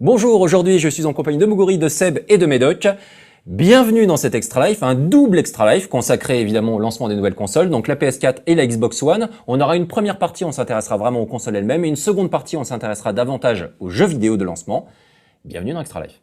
Bonjour, aujourd'hui je suis en compagnie de Muguri, de Seb et de Médoc. Bienvenue dans cet Extra Life, un double Extra Life consacré évidemment au lancement des nouvelles consoles, donc la PS4 et la Xbox One. On aura une première partie, on s'intéressera vraiment aux consoles elles-mêmes, et une seconde partie, on s'intéressera davantage aux jeux vidéo de lancement. Bienvenue dans Extra Life.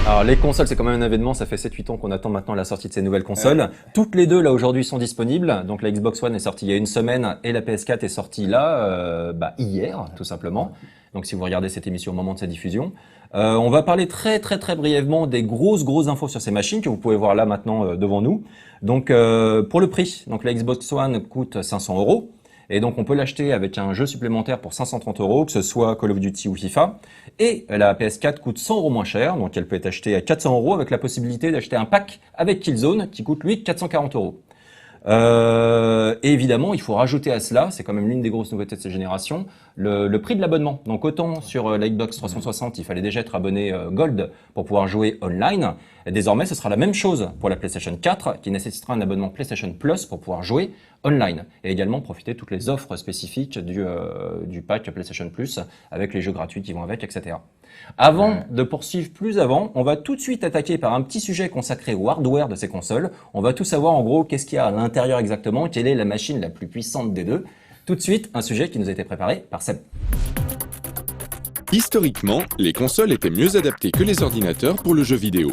Alors les consoles, c'est quand même un événement, ça fait 7-8 ans qu'on attend maintenant la sortie de ces nouvelles consoles. Toutes les deux là aujourd'hui sont disponibles, donc la Xbox One est sortie il y a une semaine et la PS4 est sortie là, hier tout simplement. Donc si vous regardez cette émission au moment de sa diffusion. On va parler très brièvement des grosses infos sur ces machines que vous pouvez voir là maintenant devant nous. Donc pour le prix, donc la Xbox One coûte 500 €. Et donc on peut l'acheter avec un jeu supplémentaire pour 530 €, que ce soit Call of Duty ou FIFA. Et la PS4 coûte 100 € moins cher, donc elle peut être achetée à 400 € avec la possibilité d'acheter un pack avec Killzone qui coûte lui 440 €. Et évidemment, il faut rajouter à cela, c'est quand même l'une des grosses nouveautés de cette génération, le prix de l'abonnement. Donc autant sur la Xbox 360, il fallait déjà être abonné Gold pour pouvoir jouer online. Et désormais, ce sera la même chose pour la PlayStation 4, qui nécessitera un abonnement PlayStation Plus pour pouvoir jouer online. Et également profiter de toutes les offres spécifiques du pack PlayStation Plus, avec les jeux gratuits qui vont avec, etc. Avant de poursuivre plus avant, on va tout de suite attaquer par un petit sujet consacré au hardware de ces consoles. On va tout savoir en gros qu'est-ce qu'il y a à l'intérieur exactement, quelle est la machine la plus puissante des deux. Tout de suite, un sujet qui nous a été préparé par Seb. Historiquement, les consoles étaient mieux adaptées que les ordinateurs pour le jeu vidéo.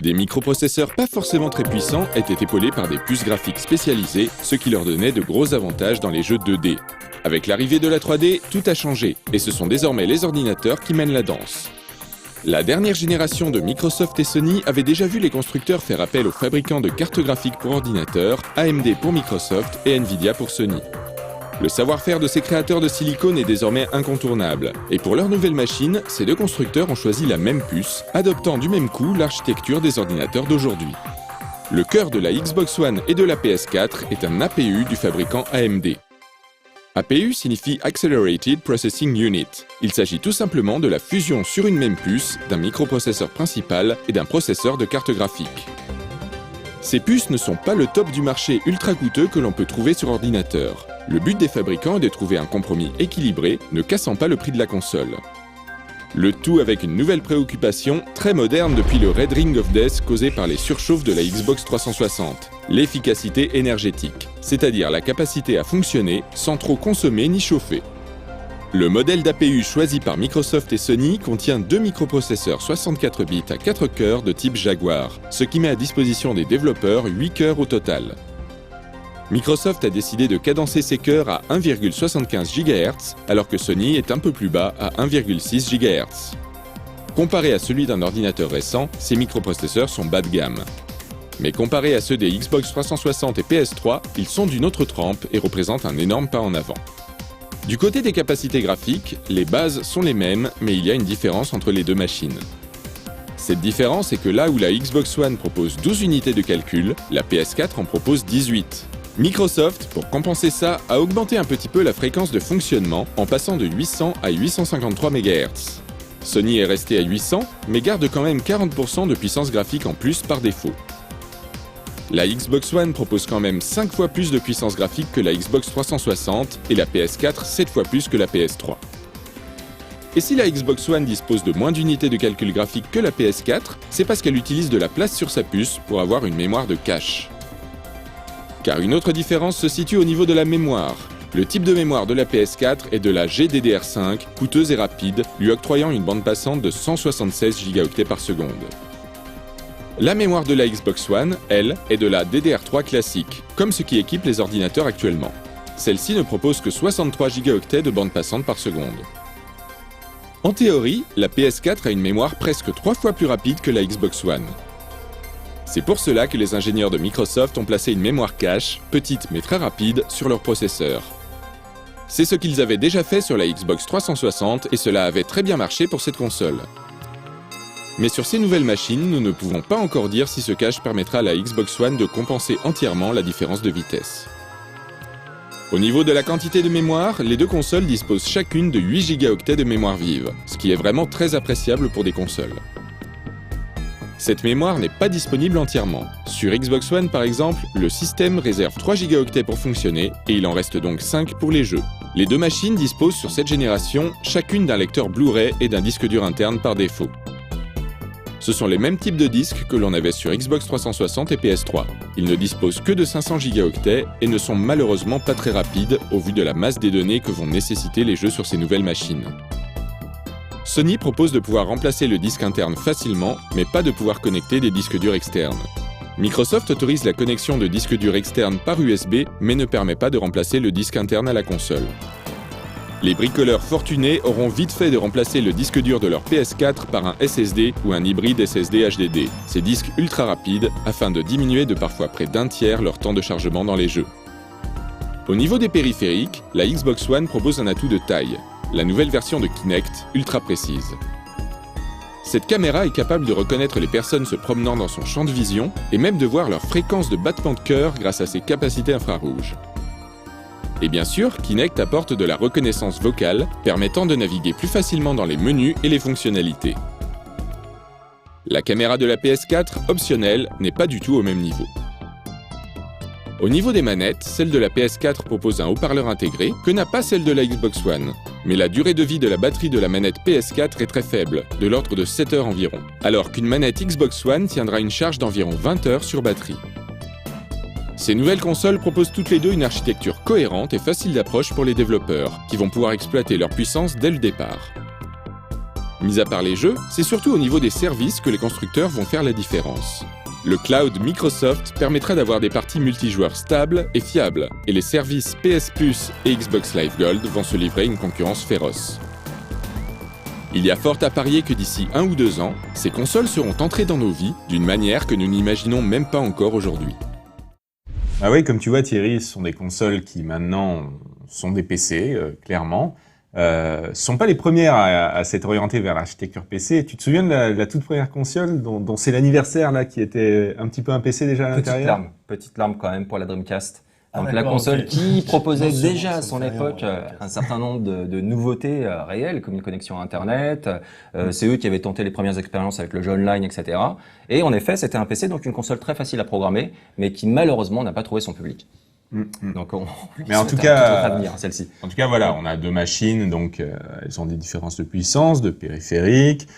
Des microprocesseurs pas forcément très puissants étaient épaulés par des puces graphiques spécialisées, ce qui leur donnait de gros avantages dans les jeux 2D. Avec l'arrivée de la 3D, tout a changé, et ce sont désormais les ordinateurs qui mènent la danse. La dernière génération de Microsoft et Sony avait déjà vu les constructeurs faire appel aux fabricants de cartes graphiques pour ordinateurs, AMD pour Microsoft et Nvidia pour Sony. Le savoir-faire de ces créateurs de silicone est désormais incontournable, et pour leur nouvelle machine, ces deux constructeurs ont choisi la même puce, adoptant du même coup l'architecture des ordinateurs d'aujourd'hui. Le cœur de la Xbox One et de la PS4 est un APU du fabricant AMD. APU signifie Accelerated Processing Unit. Il s'agit tout simplement de la fusion sur une même puce d'un microprocesseur principal et d'un processeur de carte graphique. Ces puces ne sont pas le top du marché ultra coûteux que l'on peut trouver sur ordinateur. Le but des fabricants est de trouver un compromis équilibré, ne cassant pas le prix de la console. Le tout avec une nouvelle préoccupation, très moderne depuis le Red Ring of Death causé par les surchauffes de la Xbox 360, l'efficacité énergétique, c'est-à-dire la capacité à fonctionner sans trop consommer ni chauffer. Le modèle d'APU choisi par Microsoft et Sony contient deux microprocesseurs 64 bits à 4 cœurs de type Jaguar, ce qui met à disposition des développeurs 8 cœurs au total. Microsoft a décidé de cadencer ses cœurs à 1,75 GHz, alors que Sony est un peu plus bas à 1,6 GHz. Comparé à celui d'un ordinateur récent, ces microprocesseurs sont bas de gamme. Mais comparés à ceux des Xbox 360 et PS3, ils sont d'une autre trempe et représentent un énorme pas en avant. Du côté des capacités graphiques, les bases sont les mêmes, mais il y a une différence entre les deux machines. Cette différence est que là où la Xbox One propose 12 unités de calcul, la PS4 en propose 18. Microsoft, pour compenser ça, a augmenté un petit peu la fréquence de fonctionnement en passant de 800 à 853 MHz. Sony est resté à 800, mais garde quand même 40% de puissance graphique en plus par défaut. La Xbox One propose quand même 5 fois plus de puissance graphique que la Xbox 360 et la PS4 7 fois plus que la PS3. Et si la Xbox One dispose de moins d'unités de calcul graphique que la PS4, c'est parce qu'elle utilise de la place sur sa puce pour avoir une mémoire de cache. Car une autre différence se situe au niveau de la mémoire. Le type de mémoire de la PS4 est de la GDDR5, coûteuse et rapide, lui octroyant une bande passante de 176 Go par seconde. La mémoire de la Xbox One, elle, est de la DDR3 classique, comme ce qui équipe les ordinateurs actuellement. Celle-ci ne propose que 63 Go de bande passante par seconde. En théorie, la PS4 a une mémoire presque 3 fois plus rapide que la Xbox One. C'est pour cela que les ingénieurs de Microsoft ont placé une mémoire cache, petite mais très rapide, sur leur processeur. C'est ce qu'ils avaient déjà fait sur la Xbox 360 et cela avait très bien marché pour cette console. Mais sur ces nouvelles machines, nous ne pouvons pas encore dire si ce cache permettra à la Xbox One de compenser entièrement la différence de vitesse. Au niveau de la quantité de mémoire, les deux consoles disposent chacune de 8 Go de mémoire vive, ce qui est vraiment très appréciable pour des consoles. Cette mémoire n'est pas disponible entièrement. Sur Xbox One par exemple, le système réserve 3 Go pour fonctionner et il en reste donc 5 pour les jeux. Les deux machines disposent sur cette génération chacune d'un lecteur Blu-ray et d'un disque dur interne par défaut. Ce sont les mêmes types de disques que l'on avait sur Xbox 360 et PS3. Ils ne disposent que de 500 Go et ne sont malheureusement pas très rapides au vu de la masse des données que vont nécessiter les jeux sur ces nouvelles machines. Sony propose de pouvoir remplacer le disque interne facilement, mais pas de pouvoir connecter des disques durs externes. Microsoft autorise la connexion de disques durs externes par USB, mais ne permet pas de remplacer le disque interne à la console. Les bricoleurs fortunés auront vite fait de remplacer le disque dur de leur PS4 par un SSD ou un hybride SSD HDD, ces disques ultra rapides, afin de diminuer de parfois près d'un tiers leur temps de chargement dans les jeux. Au niveau des périphériques, la Xbox One propose un atout de taille, la nouvelle version de Kinect, ultra précise. Cette caméra est capable de reconnaître les personnes se promenant dans son champ de vision et même de voir leur fréquence de battement de cœur grâce à ses capacités infrarouges. Et bien sûr, Kinect apporte de la reconnaissance vocale, permettant de naviguer plus facilement dans les menus et les fonctionnalités. La caméra de la PS4, optionnelle, n'est pas du tout au même niveau. Au niveau des manettes, celle de la PS4 propose un haut-parleur intégré que n'a pas celle de la Xbox One. Mais la durée de vie de la batterie de la manette PS4 est très faible, de l'ordre de 7 heures environ, alors qu'une manette Xbox One tiendra une charge d'environ 20 heures sur batterie. Ces nouvelles consoles proposent toutes les deux une architecture cohérente et facile d'approche pour les développeurs, qui vont pouvoir exploiter leur puissance dès le départ. Mis à part les jeux, c'est surtout au niveau des services que les constructeurs vont faire la différence. Le cloud Microsoft permettra d'avoir des parties multijoueurs stables et fiables, et les services PS Plus et Xbox Live Gold vont se livrer une concurrence féroce. Il y a fort à parier que d'ici 1 ou 2 ans, ces consoles seront entrées dans nos vies d'une manière que nous n'imaginons même pas encore aujourd'hui. Ah oui, comme tu vois Thierry, ce sont des consoles qui maintenant sont des PC, clairement. Sont pas les premières à s'être orientées vers l'architecture PC. Tu te souviens de la toute première console dont c'est l'anniversaire là, qui était un petit peu un PC déjà à l'intérieur? Petite larme quand même pour la Dreamcast. Donc la console qui proposait déjà à son époque un certain nombre de nouveautés réelles, comme une connexion Internet. C'est eux qui avaient tenté les premières expériences avec le jeu online, etc. Et en effet, c'était un PC, donc une console très facile à programmer, mais qui malheureusement n'a pas trouvé son public. Donc mais en tout cas, avenir, celle-ci. En tout cas, voilà, on a deux machines, donc elles ont des différences de puissance, de périphériques.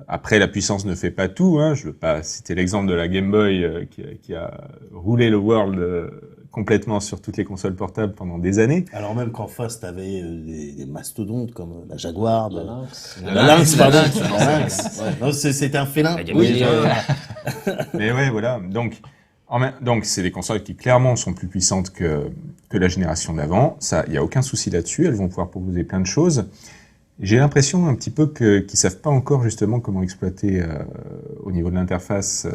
Après, la puissance ne fait pas tout. Hein. Je veux pas citer l'exemple de la Game Boy qui a roulé le world complètement sur toutes les consoles portables pendant des années. Alors même qu'en face, tu avais des mastodontes comme la Jaguar, la Lynx, pardon. La Lynx. Ouais. Non, c'était un félin. Oui, mais ouais, voilà. Donc, c'est des consoles qui clairement sont plus puissantes que la génération d'avant. Ça, il y a aucun souci là-dessus. Elles vont pouvoir proposer plein de choses. J'ai l'impression un petit peu qu'ils savent pas encore justement comment exploiter au niveau de l'interface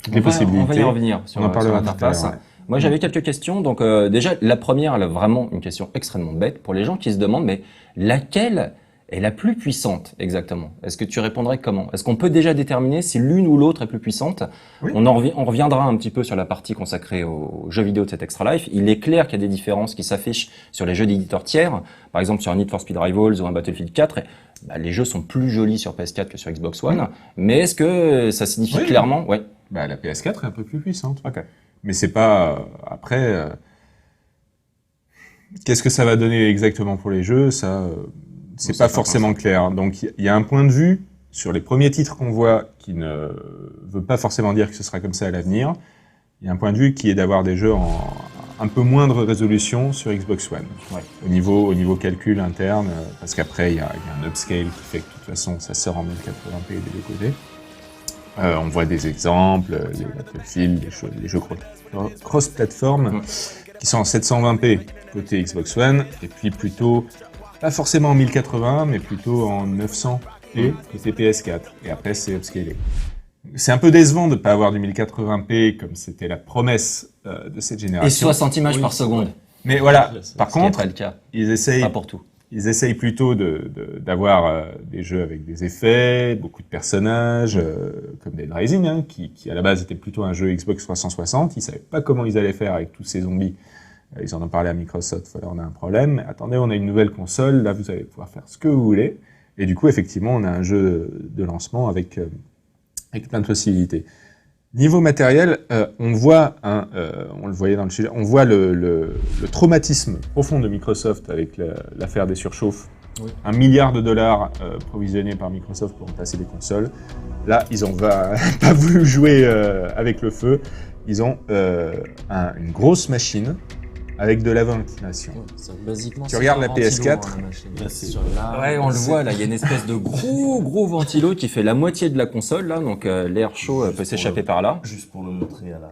toutes les possibilités. On va y revenir sur l'interface. Ouais. Moi, j'avais quelques questions. Donc, déjà, la première, elle a vraiment une question extrêmement bête pour les gens qui se demandent, mais laquelle est la plus puissante exactement? Est-ce que tu répondrais comment? Est-ce qu'on peut déjà déterminer si l'une ou l'autre est plus puissante? Oui. On reviendra un petit peu sur la partie consacrée aux jeux vidéo de cet Extra Life. Il est clair qu'il y a des différences qui s'affichent sur les jeux d'éditeurs tiers. Par exemple, sur un Need for Speed Rivals ou un Battlefield 4, les jeux sont plus jolis sur PS4 que sur Xbox One. Mais est-ce que ça signifie clairement? Ouais. La PS4 est un peu plus puissante. Okay. Mais c'est pas... après... qu'est-ce que ça va donner exactement pour les jeux? Ça... c'est pas forcément clair. Donc, il y a un point de vue sur les premiers titres qu'on voit qui ne veut pas forcément dire que ce sera comme ça à l'avenir. Il y a un point de vue qui est d'avoir des jeux en un peu moindre résolution sur Xbox One. Ouais. Au niveau calcul interne, parce qu'après, il y a un upscale qui fait que de toute façon, ça sort en 1080p des deux côtés. On voit des exemples, les Battlefield, les jeux cross-platform qui sont en 720p côté Xbox One, et puis plutôt pas forcément en 1080, mais plutôt en 900p côté PS4. Et après, c'est upscalé. C'est un peu décevant de ne pas avoir du 1080p comme c'était la promesse de cette génération. Et 60 images par seconde. Mais voilà, par contre, pas le cas. Ils essayent, pas pour tout. Ils essayent plutôt d'avoir des jeux avec des effets, beaucoup de personnages, comme Dead Rising, hein, qui à la base était plutôt un jeu Xbox 360. Ils savaient pas comment ils allaient faire avec tous ces zombies Ils en ont parlé à Microsoft, voilà, on a un problème. Mais attendez, on a une nouvelle console, là vous allez pouvoir faire ce que vous voulez. Et du coup, effectivement, on a un jeu de lancement avec plein de possibilités. Niveau matériel, on voit, on le voyait dans le sujet, on voit le traumatisme profond de Microsoft avec l'affaire des surchauffes. Oui. $1 milliard provisionnés par Microsoft pour remplacer les consoles. Là, ils n'ont pas voulu jouer avec le feu. Ils ont une grosse machine avec de la ventilation. Ouais, ça, basiquement, Tu c'est regardes un la ventilo, PS4, hein, la machine. là, c'est- Ouais, on le voit là, il y a une espèce de gros ventilo qui fait la moitié de la console là, donc l'air chaud peut s'échapper par là. Juste pour le montrer à la...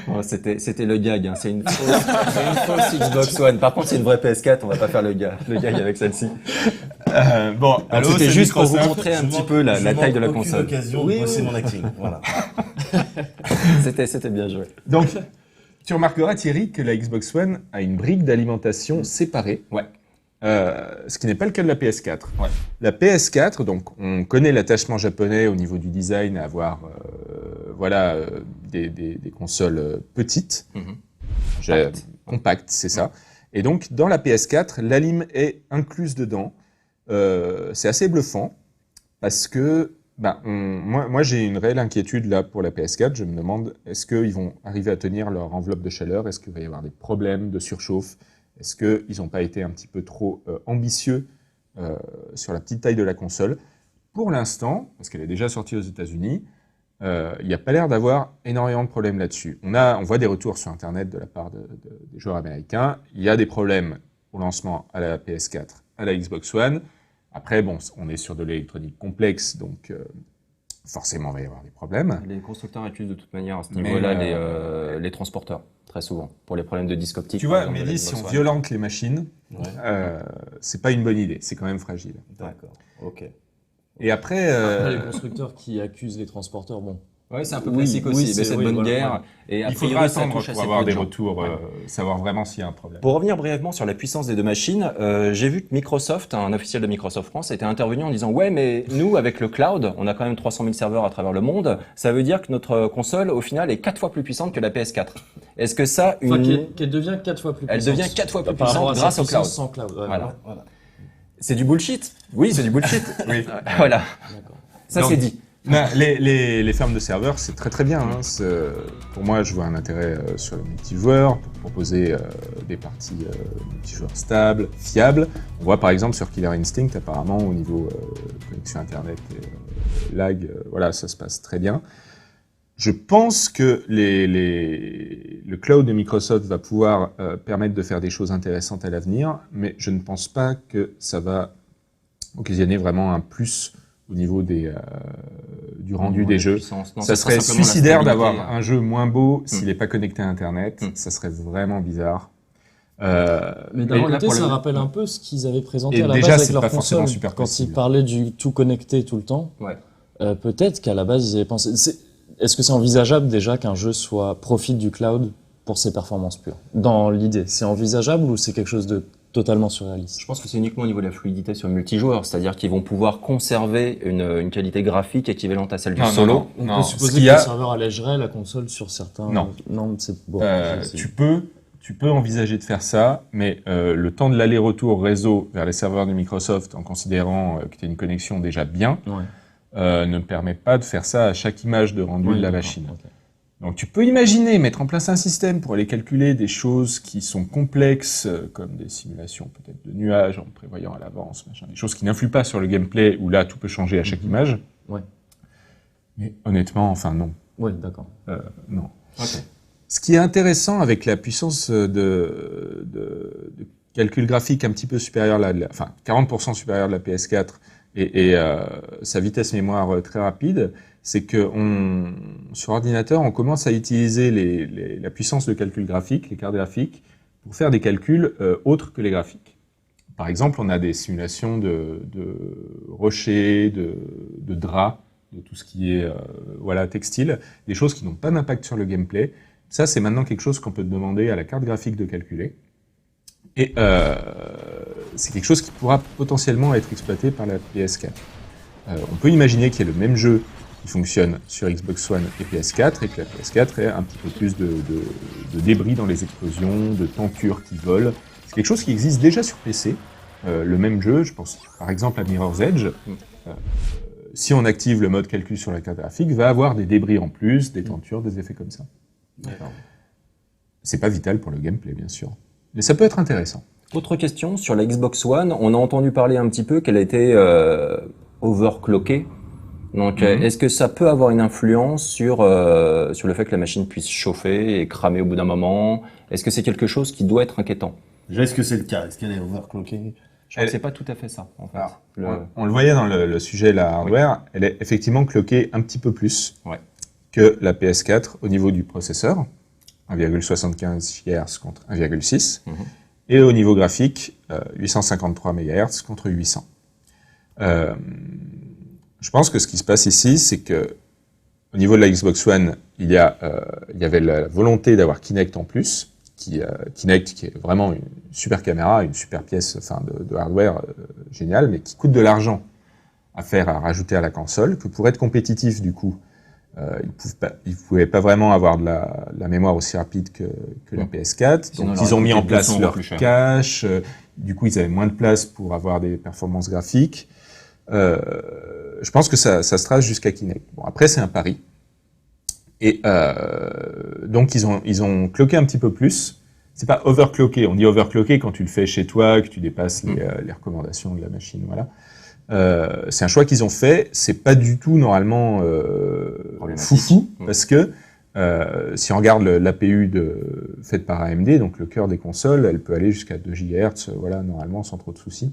Oh, c'était le gag, hein. C'est une fausse Xbox One. Par contre, c'est une vraie PS4, on va pas faire le gag avec celle-ci. Bon, Alors, c'était juste pour vous montrer un petit peu la taille de la console. L'occasion de bosser mon acting. Voilà. C'était bien joué. donc, tu remarqueras, Thierry, que la Xbox One a une brique d'alimentation séparée. Ouais. Ce qui n'est pas le cas de la PS4. Ouais. La PS4, donc on connaît l'attachement japonais au niveau du design à avoir des consoles petites, compactes, c'est ça. Et donc dans la PS4, l'Alim est incluse dedans. C'est assez bluffant parce que moi j'ai une réelle inquiétude là pour la PS4. Je me demande est-ce qu'ils vont arriver à tenir leur enveloppe de chaleur? Est-ce qu'il va y avoir des problèmes de surchauffe? Est-ce qu'ils n'ont pas été un petit peu trop ambitieux sur la petite taille de la console? Pour l'instant, parce qu'elle est déjà sortie aux États-Unis, il n'y a pas l'air d'avoir énormément de problèmes là-dessus. On voit des retours sur Internet de la part des joueurs américains. Il y a des problèmes au lancement à la PS4, à la Xbox One. Après, bon, on est sur de l'électronique complexe, donc forcément, il va y avoir des problèmes. Les constructeurs accusent de toute manière à ce Mais, niveau-là les transporteurs, très souvent, pour les problèmes de disque optique. Tu par vois, exemple, de Mehdi, la si Xbox on One. violente les machines, Ouais. c'est pas une bonne idée. C'est quand même fragile. D'accord. Ok. Et après, Après, les constructeurs qui accusent les transporteurs, bon. Ouais, c'est un peu Oui, classique oui, aussi, c'est- mais cette oui, bonne voilà, guerre. voilà. Et a il priori, faudra ça attendre touche pour assez avoir peu de des gens. retours, Ouais. savoir vraiment s'il y a un problème. Pour revenir brièvement sur la puissance des deux machines, j'ai vu que Microsoft, un officiel de Microsoft France, était intervenu en disant « Ouais, mais nous, avec le cloud, on a quand même 300 000 serveurs à travers le monde. Ça veut dire que notre console, au final, est 4 fois plus puissante que la PS4. » Est-ce que ça, Enfin, qu'elle devient 4 fois plus Elle puissante. devient 4 fois plus Par rapport à puissante sa grâce au puissance cloud. sans cloud. Ouais, Voilà. Voilà. C'est du bullshit. Oui, c'est du bullshit. Oui. Voilà. D'accord. Ça, Donc, c'est dit. Non, les fermes de serveurs, c'est très très bien. Hein. Pour moi, je vois un intérêt sur le multijoueur, pour proposer des parties multijoueurs stables, fiables. On voit par exemple sur Killer Instinct, apparemment, au niveau connexion Internet et lag, voilà, ça se passe très bien. Je pense que le cloud de Microsoft va pouvoir permettre de faire des choses intéressantes à l'avenir, mais je ne pense pas que ça va occasionner vraiment un plus au niveau du rendu des jeux. Ça serait suicidaire d'avoir un jeu moins beau s'il n'est pas connecté à Internet. Ça serait vraiment bizarre. Mais d'un Mais autre là, côté, pour ça le- rappelle un peu ce qu'ils avaient présenté Et à la déjà, base avec c'est leur pas forcément console. super Quand possible. ils parlaient du tout connecté tout le temps, Ouais. peut-être qu'à la base, ils avaient pensé... Est-ce que c'est envisageable déjà qu'un jeu profite du cloud pour ses performances pures? Dans l'idée, c'est envisageable ou c'est quelque chose de totalement surréaliste? Je pense que c'est uniquement au niveau de la fluidité sur le multijoueur, c'est-à-dire qu'ils vont pouvoir conserver une qualité graphique équivalente à celle du Non, non, solo. non. On Non, peut ce supposer qu'il que y a- le serveur allégerait la console sur certains... Non. Non, c'est bon. Tu peux envisager de faire ça, mais le temps de l'aller-retour réseau vers les serveurs de Microsoft, en considérant que tu as une connexion déjà bien, Ouais. ne permet pas de faire ça à chaque image de rendu Ouais, de la d'accord, machine. ok. Donc tu peux imaginer mettre en place un système pour aller calculer des choses qui sont complexes, comme des simulations peut-être de nuages en prévoyant à l'avance, machin, des choses qui n'influent pas sur le gameplay, où là tout peut changer à chaque image. Ouais. Mais honnêtement, enfin non. Ouais, d'accord. Non. Ok. Ce qui est intéressant avec la puissance de calcul graphique un petit peu supérieure, enfin 40% supérieure de la PS4 et sa vitesse mémoire très rapide, c'est que sur ordinateur, on commence à utiliser la puissance de calcul graphique, les cartes graphiques, pour faire des calculs autres que les graphiques. Par exemple, on a des simulations de rochers, de draps, de tout ce qui est textile, des choses qui n'ont pas d'impact sur le gameplay. Ça, c'est maintenant quelque chose qu'on peut demander à la carte graphique de calculer. Et c'est quelque chose qui pourra potentiellement être exploité par la PS4. On peut imaginer qu'il y ait le même jeu qui qui fonctionne sur Xbox One et PS4, et que la PS4 ait un petit peu plus de débris dans les explosions, de tentures qui volent. C'est quelque chose qui existe déjà sur PC. Le même jeu, je pense par exemple à Mirror's Edge, si on active le mode calcul sur la carte graphique, va avoir des débris en plus, des tentures, des effets comme ça. D'accord. C'est pas vital pour le gameplay, bien sûr. Mais ça peut être intéressant. Autre question, sur la Xbox One, on a entendu parler un petit peu qu'elle a été overclockée. Donc, est-ce que ça peut avoir une influence sur le fait que la machine puisse chauffer et cramer au bout d'un moment? Est-ce que c'est quelque chose qui doit être inquiétant? Déjà, est-ce que c'est le cas? Est-ce qu'elle est overclockée? Je crois que c'est pas tout à fait ça, en fait. Alors, on le voyait dans le sujet de la hardware, elle est effectivement cloquée un petit peu plus Ouais. que la PS4 au niveau du processeur, 1,75 GHz contre 1,6, et au niveau graphique, 853 MHz contre 800. Je pense que ce qui se passe ici, c'est que au niveau de la Xbox One, il y avait la volonté d'avoir Kinect en plus, Kinect qui est vraiment une super caméra, une super pièce de hardware géniale, mais qui coûte de l'argent à rajouter à la console, que pour être compétitif du coup, ils pouvaient pas vraiment avoir de la mémoire aussi rapide que la PS4, Sinon, donc il aurait ils ont mis en coûté place 200 € leur plus cher. cache, du coup ils avaient moins de place pour avoir des performances graphiques. Je pense que ça se trace jusqu'à Kinect. Bon, après c'est un pari. Et donc ils ont cloqué un petit peu plus. C'est pas overclocké. On dit overclocké quand tu le fais chez toi, que tu dépasses les recommandations de la machine. Voilà. C'est un choix qu'ils ont fait. C'est pas du tout normalement foufou parce que si on regarde l'APU faite par AMD, donc le cœur des consoles, elle peut aller jusqu'à 2 GHz. Voilà, normalement sans trop de soucis.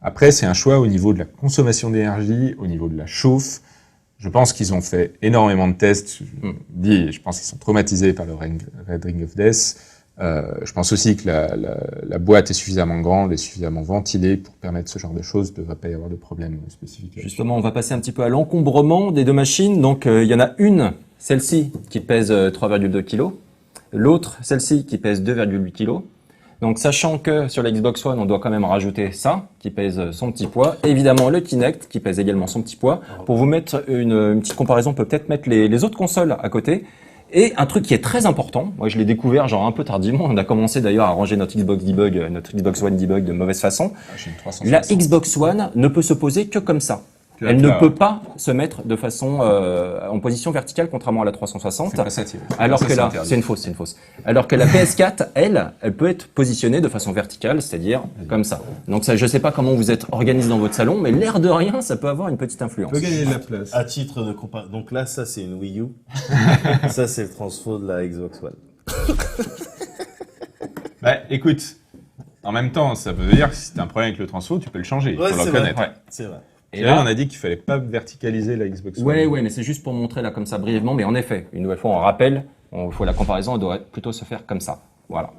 Après, c'est un choix au niveau de la consommation d'énergie, au niveau de la chauffe. Je pense qu'ils ont fait énormément de tests. Je pense qu'ils sont traumatisés par le Red Ring of Death. Je pense aussi que la boîte est suffisamment grande et suffisamment ventilée pour permettre ce genre de choses. Il ne devrait pas y avoir de problème spécifique. Justement, on va passer un petit peu à l'encombrement des deux machines. Donc, il y en a une, celle-ci, qui pèse 3,2 kg. L'autre, celle-ci, qui pèse 2,8 kg. Donc, sachant que sur la Xbox One, on doit quand même rajouter ça, qui pèse son petit poids. Et évidemment, le Kinect, qui pèse également son petit poids. Pour vous mettre une petite comparaison, on peut peut-être mettre les autres consoles à côté. Et un truc qui est très important, moi je l'ai découvert genre un peu tardivement, on a commencé d'ailleurs à ranger notre Xbox One Debug de mauvaise façon. La Xbox One ne peut se poser que comme ça. Elle ne peut pas se mettre de façon en position verticale, contrairement à la 360. Alors que là, c'est une fausse. Alors que la PS4, elle peut être positionnée de façon verticale, c'est-à-dire comme ça. Donc ça, je sais pas comment vous êtes organisé dans votre salon, mais l'air de rien, ça peut avoir une petite influence. peut gagner de la place. À titre de comparaison, donc là, ça c'est une Wii U. Ça c'est le transfo de la Xbox One. Bah, écoute, en même temps, ça veut dire que si t'as un problème avec le transfo, tu peux le changer. Il faut le reconnaître. Ouais. C'est vrai. Et là, on a dit qu'il fallait pas verticaliser la Xbox One. Ouais, mais c'est juste pour montrer là comme ça brièvement. Mais en effet, une nouvelle fois, on rappelle, la comparaison, elle doit plutôt se faire comme ça. Voilà.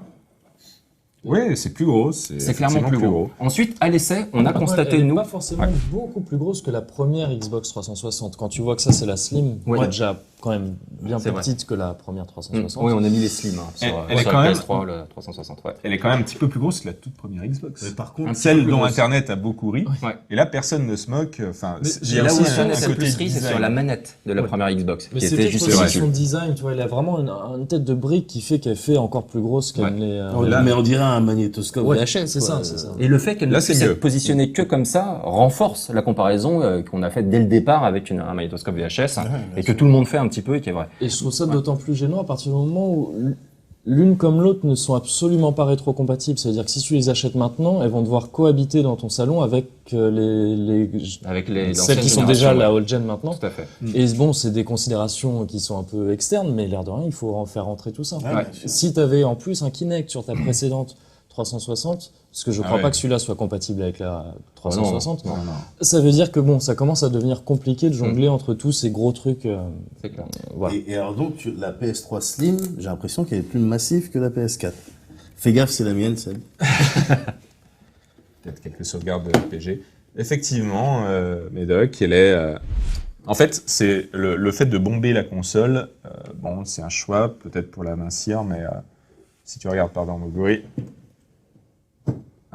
Ouais, c'est plus gros. C'est clairement plus gros. Ensuite, à l'essai, on a constaté, elle est nous... pas forcément beaucoup plus grosse que la première Xbox 360. Quand tu vois que ça, c'est la Slim, Ouais. qui est déjà quand même bien C'est plus petite que la première 360. Oui, on a mis les slims Elle est sur quand la même- PS3, le 360. Ouais. Elle est quand même un petit peu plus grosse que la toute première Xbox. Mais par contre, Celle plus dont grosse. Internet a beaucoup ri. Ouais. Et là, personne ne se moque. Enfin, Et là où Internet a le plus ri, c'est sur la manette de la première Xbox, Mais qui c'est était peut-être juste aussi ridicule. son design, tu vois, elle a vraiment une tête de brique qui fait qu'elle fait encore plus grosse qu'elle l'est. mais on dirait un magnétoscope. Ouais, VHS, c'est quoi. ça. Et le fait qu'elle ne Là, c'est puisse mieux. être positionnée que comme ça renforce la comparaison qu'on a faite dès le départ avec un magnétoscope VHS et que tout le monde fait un petit peu et qui est vrai. Et je trouve ça d'autant plus gênant à partir du moment où l'une comme l'autre ne sont absolument pas rétrocompatibles. C'est-à-dire que si tu les achètes maintenant, elles vont devoir cohabiter dans ton salon avec Avec celles qui sont déjà la old gen maintenant. Tout à fait. Et bon, c'est des considérations qui sont un peu externes, mais l'air de rien, il faut en faire rentrer tout ça. Ouais, bien sûr. Si tu avais en plus un Kinect sur ta précédente 360, parce que je crois ouais. pas que celui-là soit compatible avec la 360, Non. ça veut dire que bon, ça commence à devenir compliqué de jongler entre tous ces gros trucs. C'est clair. Voilà. Et alors donc, la PS3 Slim, j'ai l'impression qu'elle est plus massive que la PS4. Fais gaffe, c'est la mienne, celle. Peut-être quelques sauvegardes de RPG. Effectivement, Médoc, elle est... En fait, c'est le fait de bomber la console, bon, c'est un choix, peut-être pour l'amincir, mais si tu regardes par Moguri,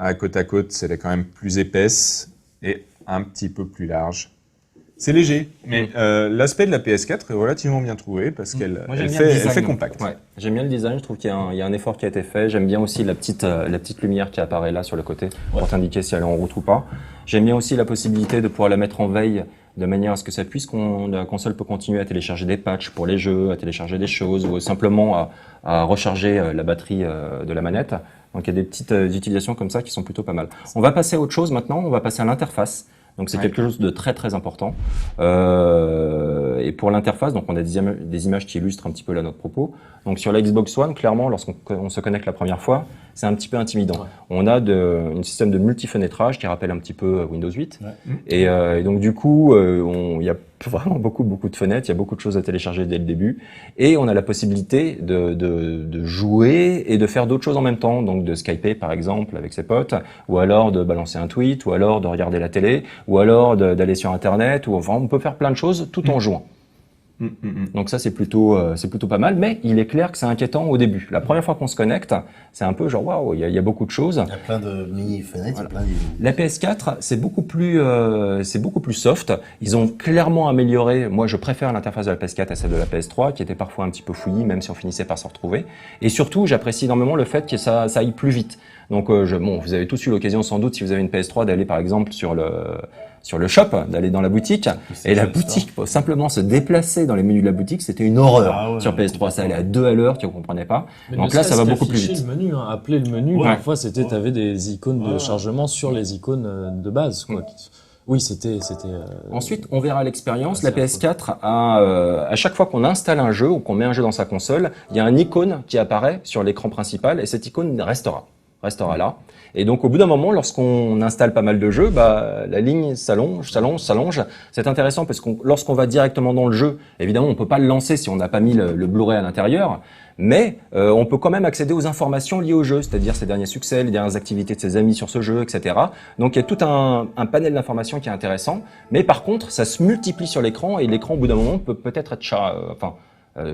à côte, elle est quand même plus épaisse et un petit peu plus large C'est léger, mais l'aspect de la PS4 est relativement bien trouvé parce qu'elle Moi, j'aime elle bien le fait, design. elle fait compact. Ouais. J'aime bien le design, je trouve qu'il y a un effort qui a été fait. J'aime bien aussi la petite lumière qui apparaît là sur le côté pour t'indiquer si elle est en route ou pas. J'aime bien aussi la possibilité de pouvoir la mettre en veille de manière à ce que ça puisse la console peut continuer à télécharger des patchs pour les jeux, à télécharger des choses ou simplement à recharger la batterie de la manette. Donc il y a des petites utilisations comme ça qui sont plutôt pas mal. On va passer à autre chose maintenant, on va passer à l'interface. Donc c'est quelque chose de très très important. Et pour l'interface, donc on a des images qui illustrent un petit peu là notre propos. Donc sur la Xbox One, clairement, lorsqu'on se connecte la première fois, c'est un petit peu intimidant. On a un système de multifenêtrage qui rappelle un petit peu Windows 8. Et donc du coup, il y a vraiment beaucoup de fenêtres, il y a beaucoup de choses à télécharger dès le début. Et on a la possibilité de jouer et de faire d'autres choses en même temps. Donc de Skyper par exemple avec ses potes, ou alors de balancer un tweet, ou alors de regarder la télé, ou alors d'aller sur Internet, ou enfin on peut faire plein de choses tout en jouant. Donc ça c'est plutôt pas mal, mais il est clair que c'est inquiétant au début. La première fois qu'on se connecte, c'est un peu genre waouh, il y a beaucoup de choses. Il y a plein de mini fenêtres. Voilà. La PS4 c'est beaucoup plus soft. Ils ont clairement amélioré. Moi je préfère l'interface de la PS4 à celle de la PS3 qui était parfois un petit peu fouillis, même si on finissait par se retrouver. Et surtout j'apprécie énormément le fait que ça aille plus vite. Donc vous avez tous eu l'occasion sans doute si vous avez une PS3 d'aller par exemple sur le shop, d'aller dans la boutique, et la boutique, pour simplement se déplacer dans les menus de la boutique, c'était une horreur. Sur PS3, ça allait à 2 à l'heure, tu ne comprenais pas. Mais donc là, ça va beaucoup plus vite. Le menu, hein, appeler le menu, parfois t'avais des icônes de chargement sur les icônes de base, quoi. Oui, c'était. Ensuite, on verra l'expérience. La PS4 à chaque fois qu'on installe un jeu ou qu'on met un jeu dans sa console, il y a un icône qui apparaît sur l'écran principal et cette icône restera là. Et donc au bout d'un moment, lorsqu'on installe pas mal de jeux, la ligne s'allonge. C'est intéressant parce que lorsqu'on va directement dans le jeu, évidemment on peut pas le lancer si on n'a pas mis le Blu-ray à l'intérieur, mais on peut quand même accéder aux informations liées au jeu, c'est-à-dire ses derniers succès, les dernières activités de ses amis sur ce jeu, etc. Donc il y a tout un panel d'informations qui est intéressant, mais par contre ça se multiplie sur l'écran et l'écran au bout d'un moment peut-être être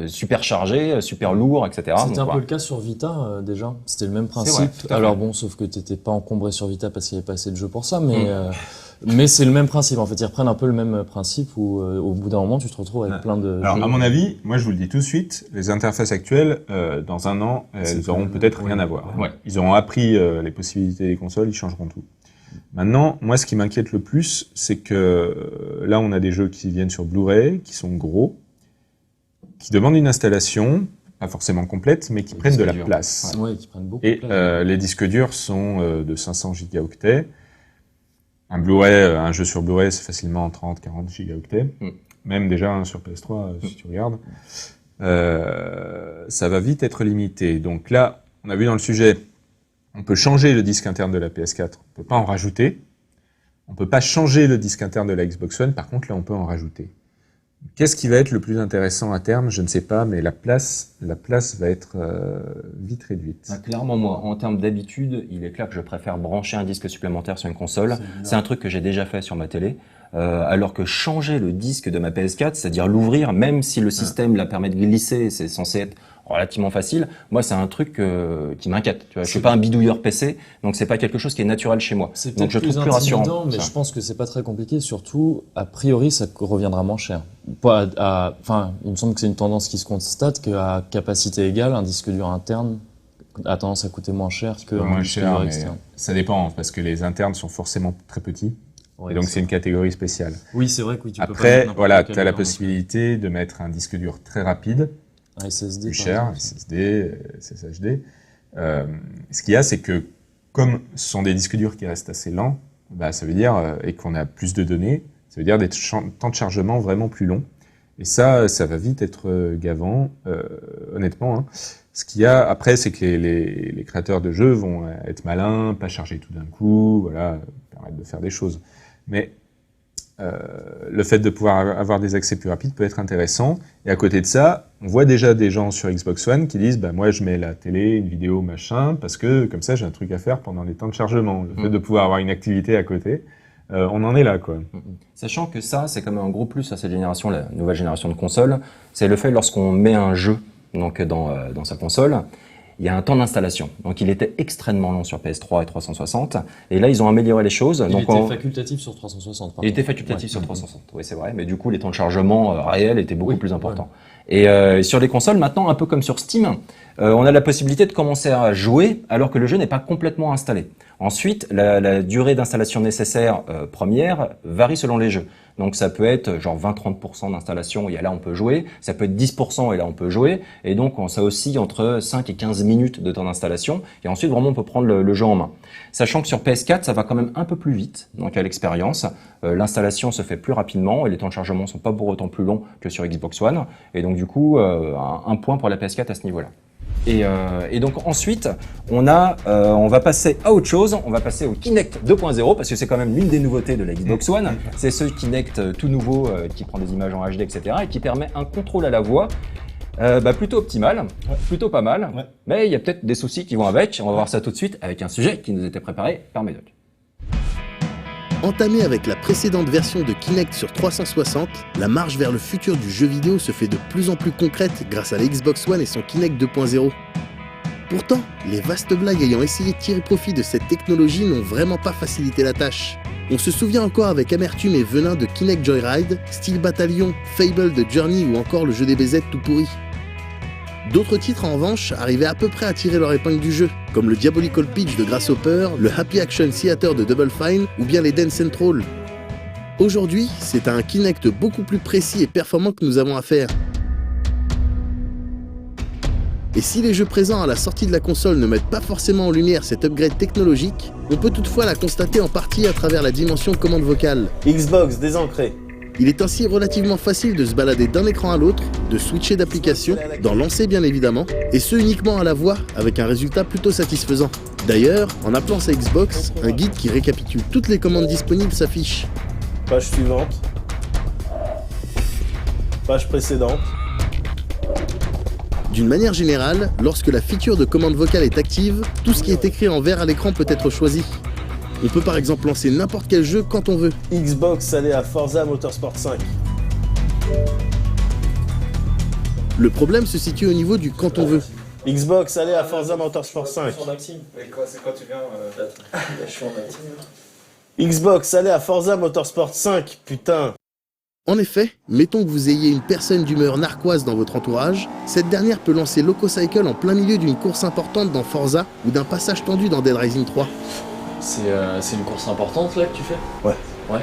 super chargé, super lourd, etc. C'était un peu le cas sur Vita déjà. C'était le même principe. Alors bon, sauf que t'étais pas encombré sur Vita parce qu'il y avait pas assez de jeux pour ça, mais c'est le même principe. En fait, ils reprennent un peu le même principe où au bout d'un moment, tu te retrouves avec plein de. Alors jeux. à mon avis, moi je vous le dis tout de suite, les interfaces actuelles, dans un an, elles auront peut-être rien à voir. Ils auront appris les possibilités des consoles, ils changeront tout. Maintenant, moi ce qui m'inquiète le plus, c'est que là on a des jeux qui viennent sur Blu-ray, qui sont gros, qui demandent une installation, pas forcément complète, mais qui prennent de la place. Ouais, qui prennent beaucoup Et de place. les disques durs sont de 500 gigaoctets. Un Blu-ray, un jeu sur Blu-ray, c'est facilement 30-40 gigaoctets. Même déjà sur PS3, si tu regardes. Ça va vite être limité. Donc là, on a vu dans le sujet, on peut changer le disque interne de la PS4, on peut pas en rajouter. On peut pas changer le disque interne de la Xbox One, par contre là, on peut en rajouter. Qu'est-ce qui va être le plus intéressant à terme? Je ne sais pas, mais la place va être vite réduite. Clairement, moi, en termes d'habitude, il est clair que je préfère brancher un disque supplémentaire sur une console. C'est un truc que j'ai déjà fait sur ma télé. Alors que changer le disque de ma PS4, c'est-à-dire l'ouvrir, même si le système la permet de glisser, c'est censé être relativement facile. Moi, c'est un truc qui m'inquiète. Tu vois, je suis pas un bidouilleur PC, donc c'est pas quelque chose qui est naturel chez moi. C'est Donc je peut-être trouve plus rassurant. intimidant, mais je pense que c'est pas très compliqué. Surtout, a priori, ça reviendra moins cher. Enfin, il me semble que c'est une tendance qui se constate qu'à capacité égale, un disque dur interne a tendance à coûter moins cher que un disque dur externe. Ça dépend, parce que les internes sont forcément très petits. Ouais, et donc c'est une catégorie spéciale. Oui, c'est vrai que oui, tu peux pas Après, mettre n'importe voilà, quel tu as la dedans. possibilité de mettre un disque dur très rapide, Un SSD, plus par cher, exemple. SSD, SSHD. Ce qu'il y a, c'est que comme ce sont des disques durs qui restent assez lents, ça veut dire, et qu'on a plus de données, ça veut dire des temps de chargement vraiment plus longs. Et ça va vite être gavant, honnêtement. Hein. Ce qu'il y a après, c'est que les créateurs de jeux vont être malins, pas charger tout d'un coup, voilà, permettre de faire des choses. Mais le fait de pouvoir avoir des accès plus rapides peut être intéressant. Et à côté de ça, on voit déjà des gens sur Xbox One qui disent moi je mets la télé, une vidéo, machin, parce que comme ça j'ai un truc à faire pendant les temps de chargement. Le fait de pouvoir avoir une activité à côté, on en est là, quoi. Sachant que ça, c'est quand même un gros plus à cette génération, la nouvelle génération de consoles, c'est le fait lorsqu'on met un jeu donc dans sa console, il y a un temps d'installation. Donc il était extrêmement long sur PS3 et 360. Et là, ils ont amélioré les choses. Il était facultatif sur 360. Il était facultatif sur 360, oui c'est vrai. Mais du coup, les temps de chargement réels étaient beaucoup plus importants. Ouais. Et sur les consoles, maintenant, un peu comme sur Steam, on a la possibilité de commencer à jouer alors que le jeu n'est pas complètement installé. Ensuite, la durée d'installation nécessaire première varie selon les jeux. Donc ça peut être genre 20-30% d'installation, et là on peut jouer. Ça peut être 10% et là on peut jouer. Et donc ça oscille entre 5 et 15 minutes de temps d'installation. Et ensuite vraiment on peut prendre le jeu en main. Sachant que sur PS4 ça va quand même un peu plus vite. Donc à l'expérience, l'installation se fait plus rapidement et les temps de chargement sont pas pour autant plus longs que sur Xbox One. Et donc du coup un point pour la PS4 à ce niveau-là. Et donc ensuite, on va passer à autre chose, on va passer au Kinect 2.0 parce que c'est quand même l'une des nouveautés de la Xbox One. C'est ce Kinect tout nouveau qui prend des images en HD, etc. et qui permet un contrôle à la voix plutôt optimal, plutôt pas mal. Ouais. Mais il y a peut-être des soucis qui vont avec. On va voir ça tout de suite avec un sujet qui nous était préparé par Médoc. Entamée avec la précédente version de Kinect sur 360, la marche vers le futur du jeu vidéo se fait de plus en plus concrète grâce à la Xbox One et son Kinect 2.0. Pourtant, les vastes blagues ayant essayé de tirer profit de cette technologie n'ont vraiment pas facilité la tâche. On se souvient encore avec amertume et venin de Kinect Joyride, Steel Battalion, Fable de Journey ou encore le jeu des BZ tout pourri. D'autres titres en revanche arrivaient à peu près à tirer leur épingle du jeu, comme le Diabolical Pitch de Grasshopper, le Happy Action Theater de Double Fine ou bien les Dance Central. Aujourd'hui, c'est à un Kinect beaucoup plus précis et performant que nous avons affaire. Et si les jeux présents à la sortie de la console ne mettent pas forcément en lumière cet upgrade technologique, on peut toutefois la constater en partie à travers la dimension commande vocale. Xbox désancré. Il est ainsi relativement facile de se balader d'un écran à l'autre, de switcher d'application, d'en lancer bien évidemment, et ce uniquement à la voix, avec un résultat plutôt satisfaisant. D'ailleurs, en appelant sa Xbox, un guide qui récapitule toutes les commandes disponibles s'affiche. Page suivante. Page précédente. D'une manière générale, lorsque la feature de commande vocale est active, tout ce qui est écrit en vert à l'écran peut être choisi. On peut par exemple lancer n'importe quel jeu quand on veut. Xbox allez à Forza Motorsport 5. Le problème se situe au niveau du quand on veut. Xbox allez à Forza Motorsport 5. C'est quand tu viens je suis en active. Xbox allez à Forza Motorsport 5, putain. En effet, mettons que vous ayez une personne d'humeur narquoise dans votre entourage, cette dernière peut lancer Lococycle en plein milieu d'une course importante dans Forza ou d'un passage tendu dans Dead Rising 3. C'est une course importante là que tu fais? Ouais. Ouais.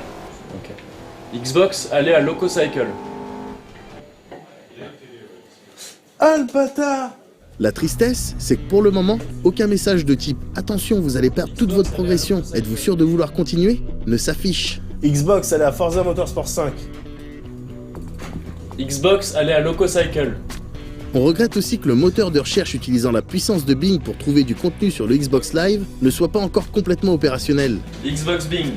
Ok. Xbox, allez à Lococycle. Ah le bâtard! La tristesse, c'est que pour le moment, aucun message de type « Attention, vous allez perdre toute votre progression, êtes-vous sûr de vouloir continuer ?» ne s'affiche. Xbox allez à Forza Motorsport 5. Xbox, allez à Lococycle. On regrette aussi que le moteur de recherche utilisant la puissance de Bing pour trouver du contenu sur le Xbox Live ne soit pas encore complètement opérationnel. Xbox Bing.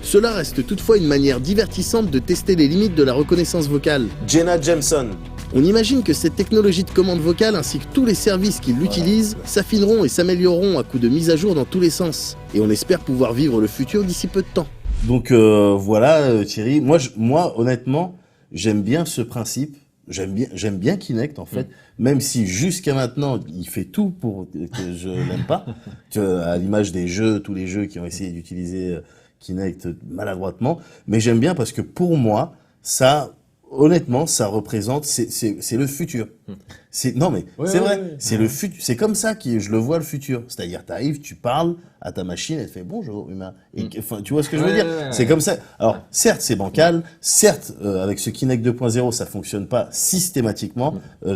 Cela reste toutefois une manière divertissante de tester les limites de la reconnaissance vocale. Jenna Jameson. On imagine que cette technologie de commande vocale ainsi que tous les services qui l'utilisent s'affineront et s'amélioreront à coup de mise à jour dans tous les sens. Et on espère pouvoir vivre le futur d'ici peu de temps. Donc voilà Thierry, moi honnêtement, j'aime bien ce principe. J'aime bien Kinect en fait, même si jusqu'à maintenant il fait tout pour que je l'aime pas. À l'image des jeux, tous les jeux qui ont essayé d'utiliser Kinect maladroitement, mais j'aime bien parce que pour moi, ça, honnêtement, ça représente, c'est le futur. C'est non mais c'est vrai, c'est le futur. C'est comme ça que je le vois le futur. C'est-à-dire, t'arrives, tu parles à ta machine, elle te fait bonjour humain. Et enfin, tu vois ce que je veux dire? C'est comme ça. Alors certes, c'est bancal. Certes, avec ce Kinect 2.0, ça fonctionne pas systématiquement.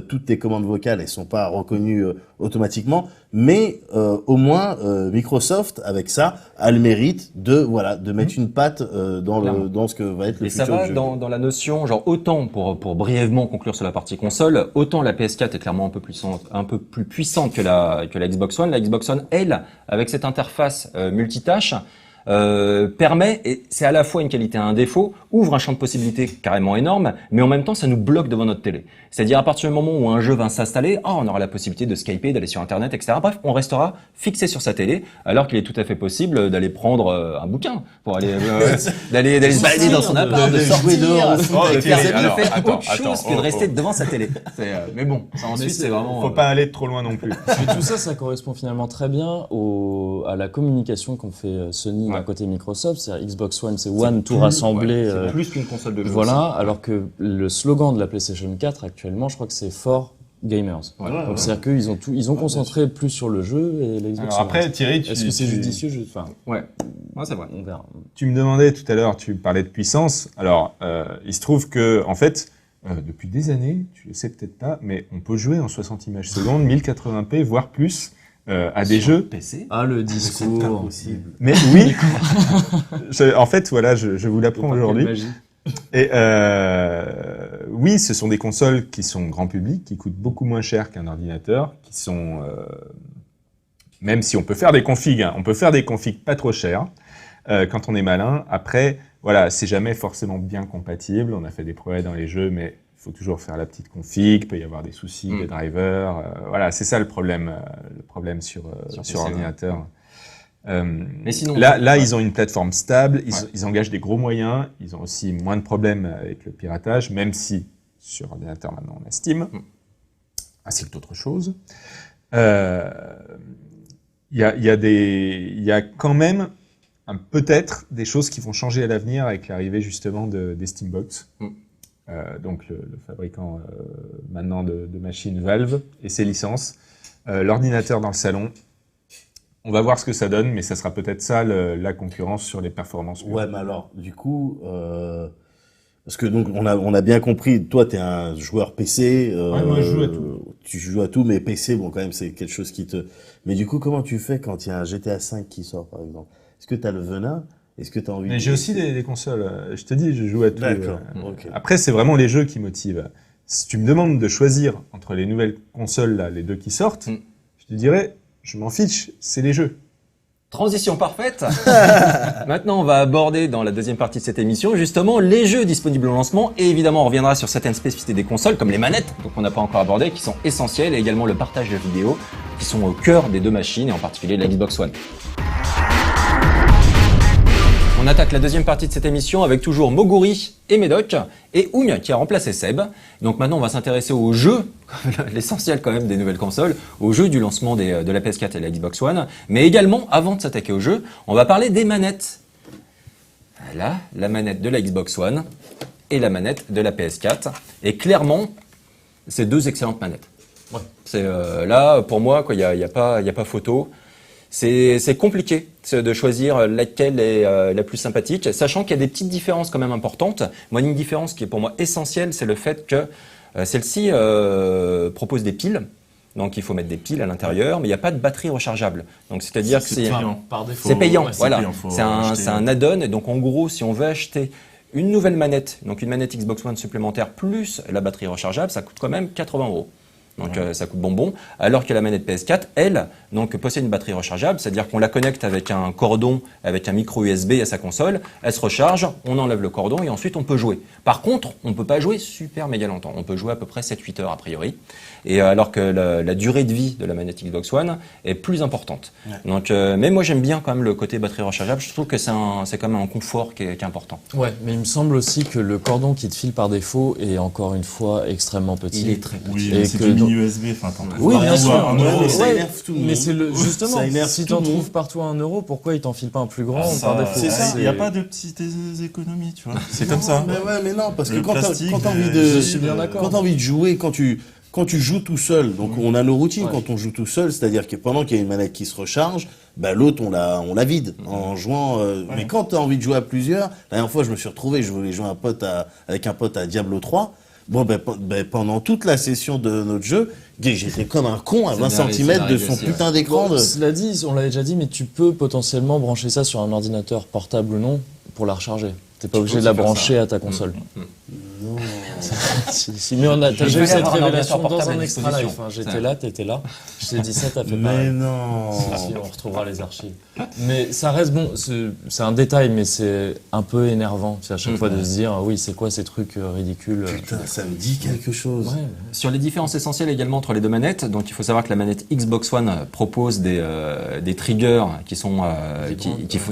Toutes tes commandes vocales, elles sont pas reconnues automatiquement. Mais au moins, Microsoft avec ça a le mérite de mettre une patte dans ce que va être le et futur. ça va du jeu. dans la notion, genre autant pour brièvement conclure sur la partie console, autant la PS4 est clairement un peu plus puissante que la Xbox One. La Xbox One, elle, avec cette interface multitâche, permet, et c'est à la fois une qualité et un défaut, ouvre un champ de possibilités carrément énorme, mais en même temps ça nous bloque devant notre télé. C'est-à-dire à partir du moment où un jeu va s'installer, on aura la possibilité de skyper, d'aller sur internet, etc. Bref, on restera fixé sur sa télé, alors qu'il est tout à fait possible d'aller prendre un bouquin pour aller d'aller se balader dans son appart, de sortir, de faire autre chose que de rester devant sa télé. Mais bon, ça ensuite c'est vraiment. Faut pas aller trop loin non plus. Mais tout ça, ça correspond finalement très bien à la communication qu'ont fait Sony d'un côté Microsoft, c'est-à-dire Xbox One, c'est One tout rassemblé. C'est plus qu'une console de jeu. Voilà, alors que le slogan de la PlayStation 4 actuellement, je crois que c'est For Gamers. Donc c'est-à-dire qu'ils ont concentré plus sur le jeu et la Xbox Alors après, One. Thierry, Est-ce que c'est judicieux? Enfin, ouais, c'est vrai. On verra. Tu me demandais tout à l'heure, tu parlais de puissance. Alors, il se trouve que, en fait, depuis des années, tu le sais peut-être pas, mais on peut jouer en 60 images secondes, 1080p, voire plus, à des jeux. PC. Ah, le discours. Mais oui. En fait, voilà, je vous l'apprends aujourd'hui. Et oui, ce sont des consoles qui sont grand public, qui coûtent beaucoup moins cher qu'un ordinateur, qui sont, même si on peut faire des configs, on peut faire des configs pas trop chers quand on est malin. Après, voilà, c'est jamais forcément bien compatible. On a fait des progrès dans les jeux, mais il faut toujours faire la petite config. Il peut y avoir des soucis, des drivers. Voilà, c'est ça le problème sur ordinateur. Mais sinon, là, ils ont une plateforme stable, ils engagent des gros moyens, ils ont aussi moins de problèmes avec le piratage, même si sur ordinateur maintenant on a Steam, ainsi que d'autres choses. Il y a quand même peut-être des choses qui vont changer à l'avenir avec l'arrivée justement des Steambox. Donc le fabricant maintenant de machines Valve et ses licences, l'ordinateur dans le salon. On va voir ce que ça donne, mais ça sera peut-être ça la concurrence sur les performances. Ouais, mais alors, du coup, parce que donc on a bien compris, toi t'es un joueur PC. Moi je joue à tout. Tu joues à tout, mais PC, bon quand même c'est quelque chose qui te. Mais du coup, comment tu fais quand il y a un GTA 5 qui sort, par exemple? Est-ce que t'as le venin? Est-ce que t'as envie? Mais j'ai aussi des consoles. Je te dis, je joue à tout. D'accord. Okay. Après, c'est vraiment les jeux qui motivent. Si tu me demandes de choisir entre les nouvelles consoles, là, les deux qui sortent, je te dirais. Je m'en fiche, c'est les jeux. Transition parfaite. Maintenant, on va aborder dans la deuxième partie de cette émission justement les jeux disponibles au lancement et évidemment on reviendra sur certaines spécificités des consoles comme les manettes, donc on n'a pas encore abordé, qui sont essentielles et également le partage de vidéos qui sont au cœur des deux machines et en particulier la Xbox One. On attaque la deuxième partie de cette émission avec toujours Moguri et Médoc et Oung qui a remplacé Seb. Donc maintenant on va s'intéresser aux jeux, l'essentiel quand même des nouvelles consoles, aux jeux du lancement de la PS4 et la Xbox One. Mais également, avant de s'attaquer aux jeux, on va parler des manettes. Voilà, la manette de la Xbox One et la manette de la PS4. Et clairement, c'est deux excellentes manettes. Ouais. C'est là, pour moi, il y a pas photo. C'est compliqué de choisir laquelle est la plus sympathique, sachant qu'il y a des petites différences quand même importantes. Moi, une différence qui est pour moi essentielle, c'est le fait que celle-ci propose des piles. Donc, il faut mettre des piles à l'intérieur, mais il n'y a pas de batterie rechargeable. Donc, c'est-à-dire que c'est payant par défaut. C'est payant, Ouais, voilà. C'est un add-on. Et donc, en gros, si on veut acheter une nouvelle manette, donc une manette Xbox One supplémentaire plus la batterie rechargeable, ça coûte quand même 80 €. Donc ça coûte bonbon, alors que la manette PS4, elle, donc possède une batterie rechargeable, c'est-à-dire qu'on la connecte avec un cordon, avec un micro USB à sa console, elle se recharge, on enlève le cordon et ensuite on peut jouer. Par contre, on ne peut pas jouer super méga longtemps, on peut jouer à peu près 7-8 heures a priori, et alors que la durée de vie de la manette Xbox One est plus importante. Ouais. Donc, mais moi j'aime bien quand même le côté batterie rechargeable, je trouve que c'est quand même un confort qui est important. Ouais, mais il me semble aussi que le cordon qui te file par défaut est encore une fois extrêmement petit. Il est très petit. Oui, c'est du mini USB, enfin t'en oui, bien sûr, mais ça énerve tout le monde. Mais c'est justement, si t'en trouves partout à 1 €, pourquoi ils t'en filent pas un plus grand par défaut? C'est ça, il n'y a pas de petites économies, tu vois. C'est comme ça. Mais ouais, mais non, parce que quand t'as envie de jouer, quand tu joues tout seul, donc on a nos routines quand on joue tout seul, c'est-à-dire que pendant qu'il y a une manette qui se recharge, bah l'autre on la vide en jouant. Mais quand tu as envie de jouer à plusieurs, la dernière fois je me suis retrouvé, je voulais jouer avec un pote à Diablo 3. Bon, pendant toute la session de notre jeu, j'étais comme un con à 20 cm de son putain d'écran. Bon, cela dit, on l'avait déjà dit, mais tu peux potentiellement brancher ça sur un ordinateur portable ou non pour la recharger. T'es pas obligé de la brancher à ta console. Non. Mais t'as Je déjà vais eu cette avoir un révélation ordinateur dans portable un à extra disposition. live. J'étais là, t'étais là. Je t'ai dit ça, t'as fait Mais pareil. non. Si, on retrouvera les archives. Mais ça reste bon, c'est un détail, mais c'est un peu énervant. C'est à chaque fois de se dire, oui, c'est quoi ces trucs ridicules. Putain, ça me dit quelque chose. Ouais. Sur les différences essentielles également entre les deux manettes, donc il faut savoir que la manette Xbox One propose des triggers qui sont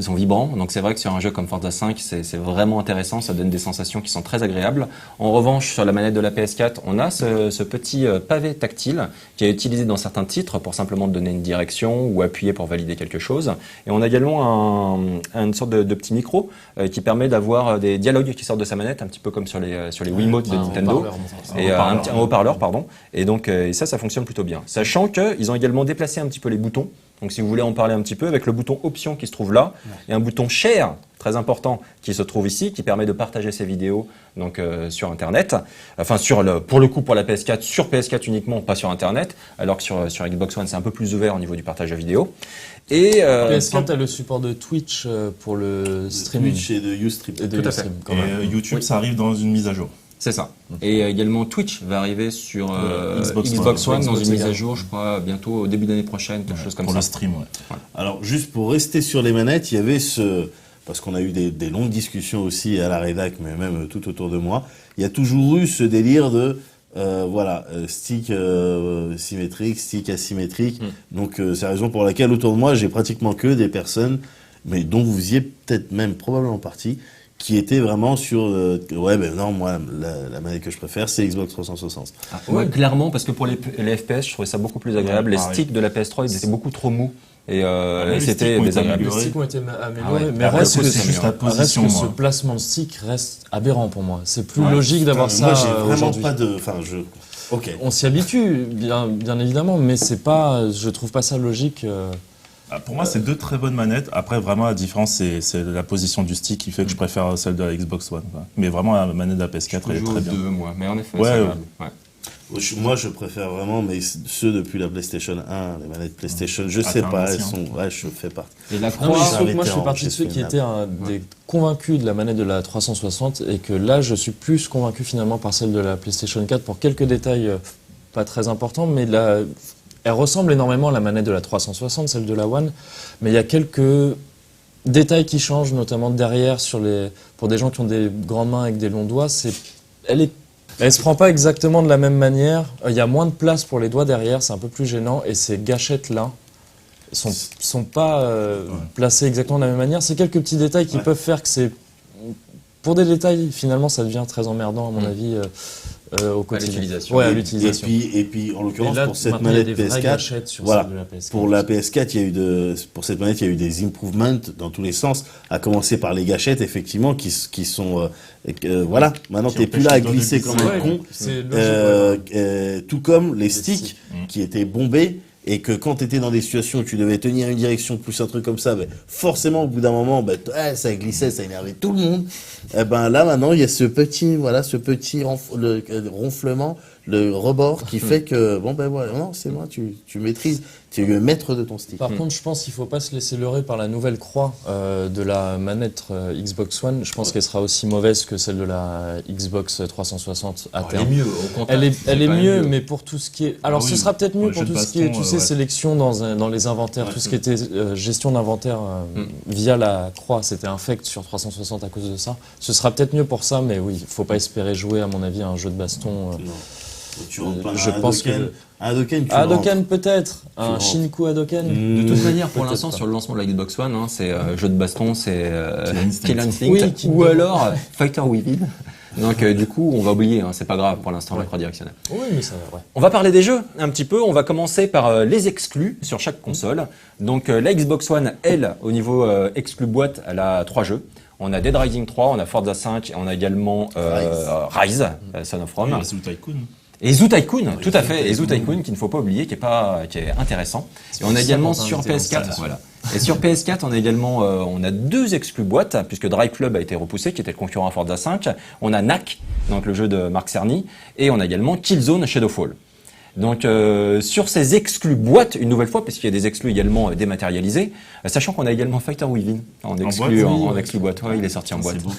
sont vibrants. Donc c'est vrai que sur un jeu comme Forza 5, c'est vraiment intéressant, ça donne des sensations qui sont très agréables. En revanche, sur la manette de la PS4, on a ce petit pavé tactile qui est utilisé dans certains titres pour simplement donner une direction ou appuyer pour valider quelque chose. Et on a également une sorte de petit micro qui permet d'avoir des dialogues qui sortent de sa manette, un petit peu comme sur les Wiimote de Nintendo. Et un haut-parleur, pardon. Et donc ça fonctionne plutôt bien. Sachant qu'ils ont également déplacé un petit peu les boutons. Donc si vous voulez en parler un petit peu, avec le bouton option qui se trouve là, et un bouton share, très important, qui se trouve ici, qui permet de partager ses vidéos donc sur Internet. Enfin, pour le coup, pour la PS4, sur PS4 uniquement, pas sur Internet, alors que sur Xbox One, c'est un peu plus ouvert au niveau du partage de vidéos. Et PS4 a le support de Twitch pour le streaming. Twitch et de Ustream. Et de Tout à fait. Ustream, quand même. Et YouTube, Oui. ça arrive dans une mise à jour. c'est ça. Et également Twitch va arriver sur Xbox Xbox One dans Xbox une mise à également. jour, je crois, bientôt au début d'année prochaine, quelque chose comme Pour ça. le stream, ouais. Alors, juste pour rester sur les manettes, il y avait parce qu'on a eu des longues discussions aussi à la rédac, mais même tout autour de moi, il y a toujours eu ce délire de, stick symétrique, stick asymétrique. Donc, c'est la raison pour laquelle autour de moi, j'ai pratiquement que des personnes, mais dont vous faisiez peut-être même probablement partie, qui étaient vraiment sur, non, moi, la manette que je préfère, c'est Xbox 360. Ouais, clairement, parce que pour les FPS, je trouvais ça beaucoup plus agréable. Ouais, Les pareil. sticks de la PS3, ils étaient beaucoup trop mous. Et les c'était sticks ont été désagréable. Les améliorés. sticks ont été améliorés, Ah ouais. mais Après, reste c'est que, juste la position, reste que ce moi. placement de stick reste aberrant pour moi. C'est plus Ouais. logique d'avoir ça Moi, j'ai vraiment aujourd'hui. pas de, ok. On s'y habitue, bien évidemment, mais c'est pas, je trouve pas ça logique. Ah, pour moi, c'est deux très bonnes manettes. Après, vraiment, la différence, c'est la position du stick qui fait que je préfère celle de la Xbox One, quoi. Mais vraiment, la manette de la PS4, elle est très bien. moi, mais en effet, Ouais, c'est ouais. agréable. Ouais. Moi, je préfère vraiment, mais ceux depuis la PlayStation 1, les manettes PlayStation, je sais t'es un pas, elles ancien. sont, je fais partie. Et la Non, mais croix, je trouve que moi, je vétéran, fais partie de j'ai ceux fait qui une étaient des convaincus de la manette de la 360 et que là, je suis plus convaincu finalement par celle de la PlayStation 4 pour quelques détails pas très importants, mais elle ressemble énormément à la manette de la 360, celle de la One, mais il y a quelques détails qui changent, notamment derrière pour des gens qui ont des grandes mains avec des longs doigts. Elle se prend pas exactement de la même manière. Il y a moins de place pour les doigts derrière, c'est un peu plus gênant. Et ces gâchettes-là sont pas placées exactement de la même manière. C'est quelques petits détails qui peuvent faire que c'est... Pour des détails, finalement, ça devient très emmerdant, à mon avis, au quotidien. l'utilisation. Ouais, à Et l'utilisation. puis, en Et l'occurrence, là, pour cette maintenant, il y a manette des vraies PS4, gâchettes sur voilà. celle de la PS4. pour la PS4, pour cette manette, il y a eu des improvements dans tous les sens, à commencer par les gâchettes, effectivement, qui sont, maintenant Qui t'es plus là à empêchent les doigts de glisser comme un Ouais, con, c'est logique, tout comme les sticks sticks. qui étaient bombés, et que quand tu étais dans des situations où tu devais tenir une direction plus un truc comme ça, forcément au bout d'un moment, ça glissait, ça énervait tout le monde. Et là maintenant il y a ce petit ronflement, le rebord qui fait que non c'est moi, tu maîtrises, tu es le maître de ton stick. Par contre, je pense qu'il ne faut pas se laisser leurrer par la nouvelle croix de la manette Xbox One. Je pense qu'elle sera aussi mauvaise que celle de la Xbox 360 à terme. mieux, au contraire. Elle est C'est quand même mieux, mais pour tout ce qui est... Alors, oui, ce sera peut-être pour mieux le pour jeu tout de ce qui est, baston, tu sais, ouais. sélection dans les inventaires, Ouais, tout ce c'est qui était gestion d'inventaire via la croix. C'était infect sur 360 à cause de ça. Ce sera peut-être mieux pour ça, mais oui, il ne faut pas espérer jouer, à mon avis, à un jeu de baston. Non. Tu rentres pas je un pense Hadoken, que- un Hadoken, tu Hadoken peut-être, un rentres. Shinku Hadoken. De toute manière, pour Peut-être l'instant, pas. sur le lancement de la Xbox One, c'est jeu de baston, c'est Kill Instinct. Kill Instinct, Oui, Kill ou Instinct. alors Fighter Within. Donc du coup, on va oublier, c'est pas grave pour l'instant, la croix directionnelle. Oui, mais ça va, ouais. On va parler des jeux un petit peu. On va commencer par les exclus sur chaque console. Donc la Xbox One, elle, au niveau exclu boîte, elle a 3 jeux. On a Dead Rising 3, on a Forza 5 et on a également Rise, Son of Rome. Oui, Zoo Tycoon. Et Zoo Tycoon, tout à fait. Et Zoo Tycoon, qu'il ne faut pas oublier, qui est intéressant. Et on a également ça qu'on sur t'a invité dans PS4, ça. voilà. Et sur PS4, on a également, on a 2 exclus boîtes, puisque Drive Club a été repoussé, qui était le concurrent à Forza 5. On a Knack, donc le jeu de Marc Cerny, et on a également Killzone Shadowfall. Donc sur ces exclus boîtes, une nouvelle fois, parce qu'il y a des exclus également dématérialisés, sachant qu'on a également Fighter Within en exclu, boîte, oui, en exclu boîte. Ouais, il est sorti en boîte. C'est beau.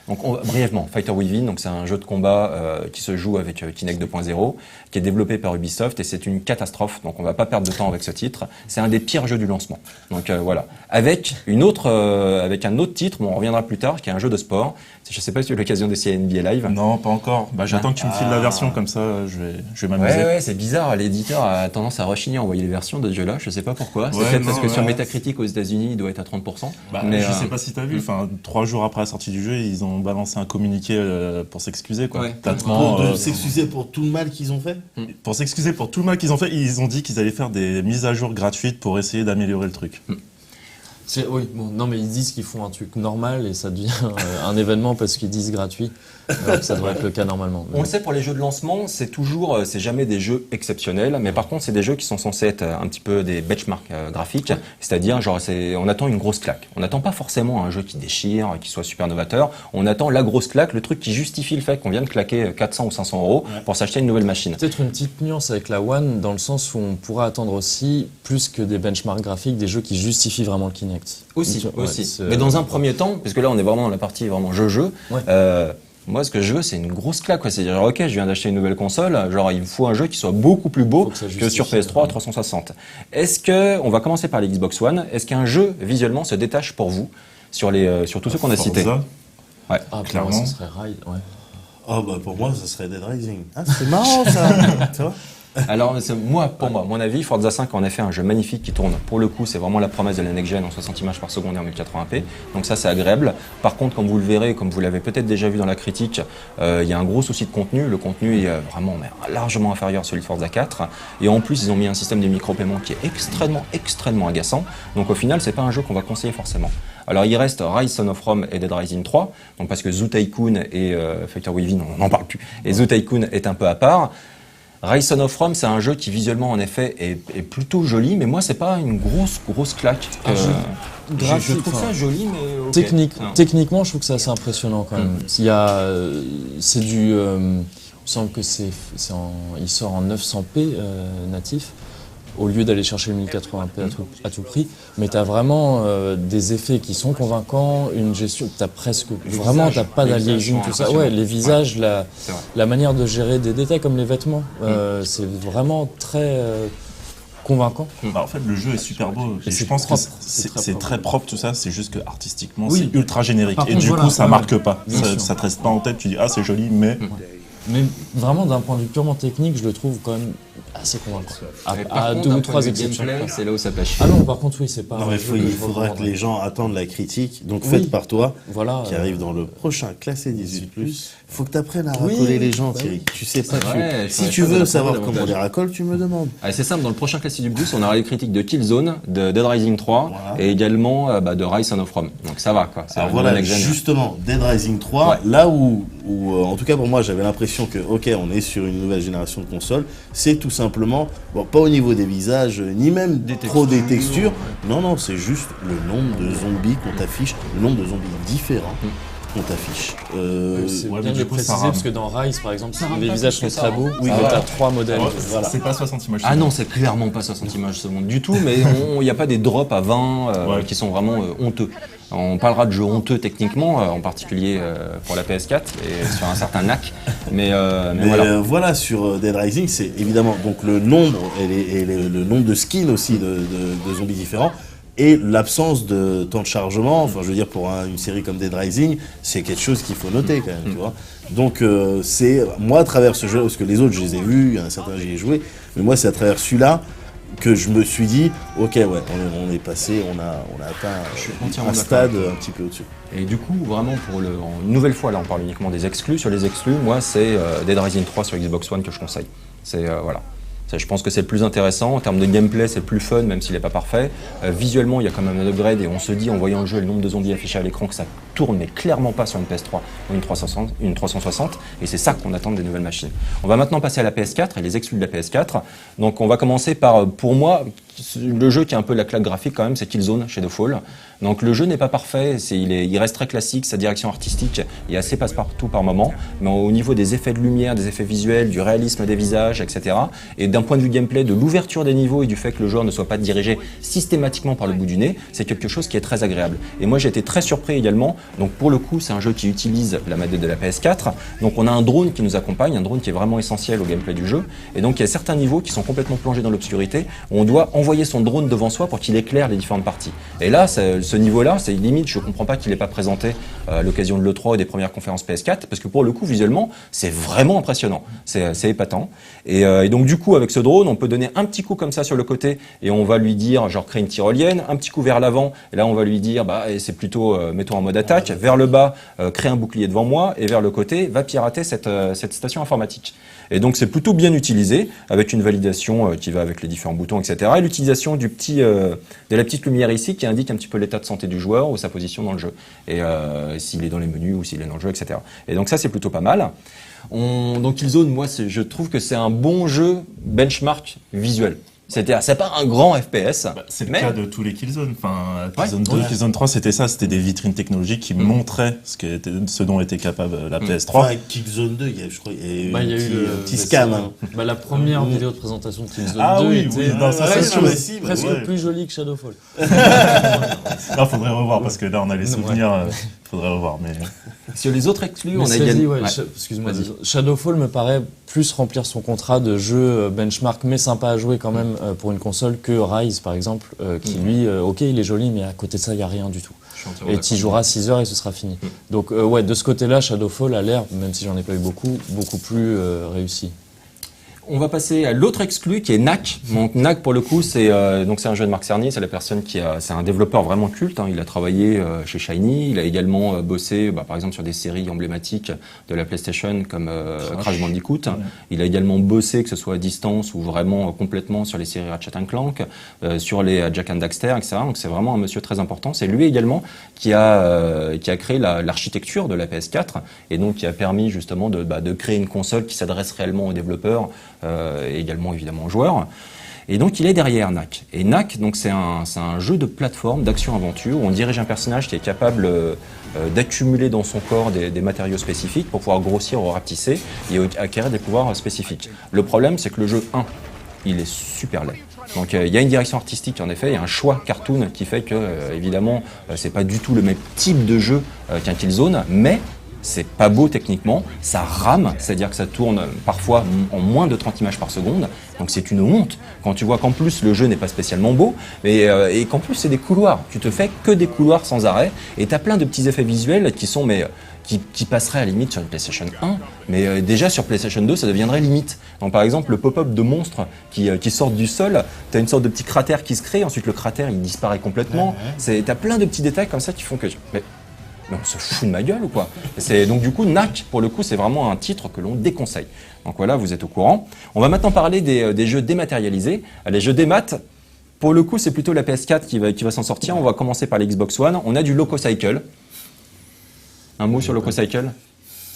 Donc brièvement, Fighter Within, donc c'est un jeu de combat qui se joue avec Kinect 2.0, qui est développé par Ubisoft et c'est une catastrophe. Donc on va pas perdre de temps avec ce titre. C'est un des pires jeux du lancement. Donc voilà, avec un autre titre, bon, on reviendra plus tard, qui est un jeu de sport. Je sais pas si tu as eu l'occasion d'essayer NBA Live. Non, pas encore. Bah, j'attends que tu me files la version, comme ça je vais m'amuser. Ouais, c'est bizarre. L'éditeur a tendance à rechigner à envoyer les versions de ce jeu-là. Je sais pas pourquoi. C'est peut-être parce que sur Metacritic aux États-Unis, il doit être à 30%. Mais je sais pas si t'as vu. Enfin, 3 jours après la sortie du jeu, ils ont balancé un communiqué pour s'excuser, quoi. Ouais. Pour s'excuser pour tout le mal qu'ils ont fait. Pour s'excuser pour tout le mal qu'ils ont fait, ils ont dit qu'ils allaient faire des mises à jour gratuites pour essayer d'améliorer le truc. Oui, bon, non, mais ils disent qu'ils font un truc normal et ça devient un événement parce qu'ils disent gratuit. Donc ça devrait être le cas normalement. On le sait, pour les jeux de lancement, c'est jamais des jeux exceptionnels, mais par contre, c'est des jeux qui sont censés être un petit peu des benchmarks graphiques, c'est-à-dire, on attend une grosse claque. On n'attend pas forcément un jeu qui déchire, qui soit super novateur. On attend la grosse claque, le truc qui justifie le fait qu'on vient de claquer 400 ou 500 euros pour s'acheter une nouvelle machine. Peut-être une petite nuance avec la One, dans le sens où on pourra attendre aussi, plus que des benchmarks graphiques, des jeux qui justifient vraiment le Kinect. Aussi. Mais dans un premier temps, parce que là, on est vraiment dans la partie vraiment jeu-jeu, moi, ce que je veux, c'est une grosse claque, quoi. C'est-à-dire, ok, je viens d'acheter une nouvelle console, genre, il me faut un jeu qui soit beaucoup plus beau que sur PS3 360. On va commencer par les Xbox One, est-ce qu'un jeu, visuellement, se détache pour vous sur tous ceux qu'on a cités? Ouais, clairement. Moi, ça serait Ride, pour moi, ça serait Dead Rising. Ah, c'est marrant, ça. Tu vois? Alors, pour moi, mon avis, Forza 5 en effet un jeu magnifique qui tourne. Pour le coup, c'est vraiment la promesse de la next-gen en 60 images par seconde et en 1080p. Donc ça, c'est agréable. Par contre, comme vous le verrez, comme vous l'avez peut-être déjà vu dans la critique, il y a un gros souci de contenu. Le contenu est vraiment largement inférieur à celui de Forza 4. Et en plus, ils ont mis un système de micro-paiement qui est extrêmement agaçant. Donc au final, c'est pas un jeu qu'on va conseiller forcément. Alors il reste Rise, Son of Rome et Dead Rising 3, donc parce que Zoo Tycoon et Fighter Within, on n'en parle plus, et Zoo Tycoon est un peu à part. Rise, Son of Rome, c'est un jeu qui visuellement en effet est plutôt joli, mais moi c'est pas une grosse claque. Je trouve ça joli, mais techniquement, je trouve que c'est assez impressionnant quand même. Il me semble que il sort en 900p natif, au lieu d'aller chercher le 1080p à tout prix, mais tu as vraiment des effets qui sont convaincants, une gestion, t'as pas d'aliasing, tout ça. Ouais, les visages, la manière de gérer des détails comme les vêtements, c'est vraiment très convaincant. En fait, le jeu est super beau. Et je pense que c'est très propre tout ça, c'est juste que artistiquement, c'est ultra générique. Et du coup, ça marque pas. Ça te reste pas en tête, tu dis, ah, c'est joli, mais... Mais vraiment, d'un point de vue purement technique, je le trouve quand même assez convaincant. À 2 ou 3 exceptions. C'est là où ça pêche. Ah non, par contre, oui, c'est pas. Non, mais il faudra que les gens attendent la critique, donc faite par toi, qui arrive dans le prochain classé 18+. Il faut que tu apprennes à racoler les gens, Thierry. Tu sais pas. Si tu veux savoir comment on les racole, tu me demandes. C'est simple, dans le prochain classé du plus, on aura les critiques de Killzone, de Dead Rising 3 et également de Rise, Son of Rome. Donc ça va, quoi. Alors voilà, justement, Dead Rising 3, là où en tout cas pour moi, j'avais l'impression que, ok, on est sur une nouvelle génération de consoles, c'est tout simplement, pas au niveau des visages, ni même des textures. Non, c'est juste le nombre de zombies qu'on t'affiche, le nombre de zombies différents qu'on t'affiche. C'est bien de préciser, parce que dans Rise, par exemple, les visages sont très beaux, tu as 3 modèles. Voilà. C'est pas 60 images. Ah non, c'est clairement pas 60 images secondes du tout, mais il n'y a pas des drops à 20 qui sont vraiment honteux. On parlera de jeux honteux techniquement, en particulier pour la PS4 et sur un certain NAC. Mais voilà, sur Dead Rising, c'est évidemment donc le nombre et le nombre de skins aussi de zombies différents. Et l'absence de temps de chargement, enfin je veux dire pour une série comme Dead Rising, c'est quelque chose qu'il faut noter quand même, tu vois. Donc c'est, moi à travers ce jeu, parce que les autres je les ai vus, il y en a certains j'y ai joué, mais moi c'est à travers celui-là que je me suis dit, ok on est passé, on a atteint un stade un petit peu au-dessus. Et du coup, vraiment une nouvelle fois, là on parle uniquement des exclus, sur les exclus, moi c'est Dead Rising 3 sur Xbox One que je conseille. C'est voilà. Je pense que c'est le plus intéressant. En termes de gameplay, c'est le plus fun, même s'il n'est pas parfait. Visuellement, il y a quand même un upgrade et on se dit, en voyant le jeu et le nombre de zombies affichés à l'écran, que ça tourne, mais clairement pas sur une PS3 ou une 360. Et c'est ça qu'on attend des nouvelles machines. On va maintenant passer à la PS4 et les exclus de la PS4. Donc, on va commencer par, pour moi, le jeu qui a un peu la claque graphique quand même, c'est Killzone, Shadowfall. Donc le jeu n'est pas parfait, il reste très classique, sa direction artistique est assez passe-partout par moment, mais au niveau des effets de lumière, des effets visuels, du réalisme des visages, etc. Et d'un point de vue gameplay, de l'ouverture des niveaux et du fait que le joueur ne soit pas dirigé systématiquement par le bout du nez, c'est quelque chose qui est très agréable. Et moi j'ai été très surpris également, donc pour le coup c'est un jeu qui utilise la manette de la PS4, donc on a un drone qui nous accompagne, un drone qui est vraiment essentiel au gameplay du jeu, et donc il y a certains niveaux qui sont complètement plongés dans l'obscurité, où on doit envoyer son drone devant soi pour qu'il éclaire les différentes parties. Et là, ce niveau-là, c'est limite, je comprends pas qu'il n'ait pas présenté à l'occasion de l'E3 ou des premières conférences PS4, parce que pour le coup, visuellement, c'est vraiment impressionnant, c'est épatant. Et donc du coup, avec ce drone, on peut donner un petit coup comme ça sur le côté, et on va lui dire, genre créer une tyrolienne, un petit coup vers l'avant, et là on va lui dire, bah c'est plutôt, mettons en mode attaque, vers le bas, crée un bouclier devant moi, et vers le côté, va pirater cette station informatique. Et donc c'est plutôt bien utilisé, avec une validation qui va avec les différents boutons, etc. Et l'utilisation de la petite lumière ici qui indique un petit peu l'état de santé du joueur ou sa position dans le jeu. Et s'il est dans les menus ou s'il est dans le jeu, etc. Et donc ça c'est plutôt pas mal. Donc Killzone, moi je trouve que c'est un bon jeu benchmark visuel. C'est pas un grand FPS. C'est le cas de tous les Killzone. Enfin, Killzone 2, Killzone 3, c'était ça. C'était des vitrines technologiques qui montraient ce dont était capable la PS3. Enfin, Killzone 2, je crois, il y a eu un petit scam. Hein. La première vidéo de présentation de Killzone 2 était presque plus jolie que Shadowfall. Là, faudrait revoir parce que là, on a les souvenirs. Faudrait revoir, mais sur les autres exclus, on a également. Excuse-moi. Shadowfall me paraît plus remplir son contrat de jeu benchmark, mais sympa à jouer quand même pour une console que Rise, par exemple, qui lui, ok, il est joli, mais à côté de ça, il y a rien du tout. Et tu joueras 6 heures et ce sera fini. Donc de ce côté-là, Shadowfall a l'air, même si j'en ai pas eu beaucoup plus réussi. On va passer à l'autre exclu qui est Knack. Donc Knack pour le coup c'est un jeu de Marc Cerny, c'est la personne c'est un développeur vraiment culte. Hein. Il a travaillé chez Shiny, il a également bossé par exemple sur des séries emblématiques de la PlayStation comme Crash Bandicoot. Ouais. Il a également bossé que ce soit à distance ou vraiment complètement sur les séries Ratchet & Clank, sur les Jack and Daxter, etc. Donc c'est vraiment un monsieur très important. C'est lui également qui a créé l'architecture de la PS4 et donc qui a permis justement de créer une console qui s'adresse réellement aux développeurs. Et également évidemment aux joueurs. Et donc il est derrière Knack. Et Knack, donc c'est un jeu de plateforme, d'action-aventure, où on dirige un personnage qui est capable d'accumuler dans son corps des matériaux spécifiques pour pouvoir grossir ou rapetisser et acquérir des pouvoirs spécifiques. Le problème, c'est que le jeu 1, il est super laid. Donc il y a une direction artistique en effet, il y a un choix cartoon qui fait que évidemment c'est pas du tout le même type de jeu qu'un Killzone, mais c'est pas beau techniquement, ça rame, c'est-à-dire que ça tourne parfois en moins de 30 images par seconde, donc c'est une honte quand tu vois qu'en plus le jeu n'est pas spécialement beau, et qu'en plus c'est des couloirs, tu te fais que des couloirs sans arrêt, et t'as plein de petits effets visuels qui sont qui passeraient à la limite sur une PlayStation 1, mais déjà sur PlayStation 2 ça deviendrait limite. Donc par exemple le pop-up de monstres qui sortent du sol, t'as une sorte de petit cratère qui se crée, ensuite le cratère il disparaît complètement, t'as plein de petits détails comme ça qui font que... Mais on se fout de ma gueule ou quoi? Donc du coup, Knack, pour le coup, c'est vraiment un titre que l'on déconseille. Donc voilà, vous êtes au courant. On va maintenant parler des jeux dématérialisés. Les jeux démat, pour le coup, c'est plutôt la PS4 qui va s'en sortir. On va commencer par la Xbox One. On a du Lococycle. Un mot sur Lococycle?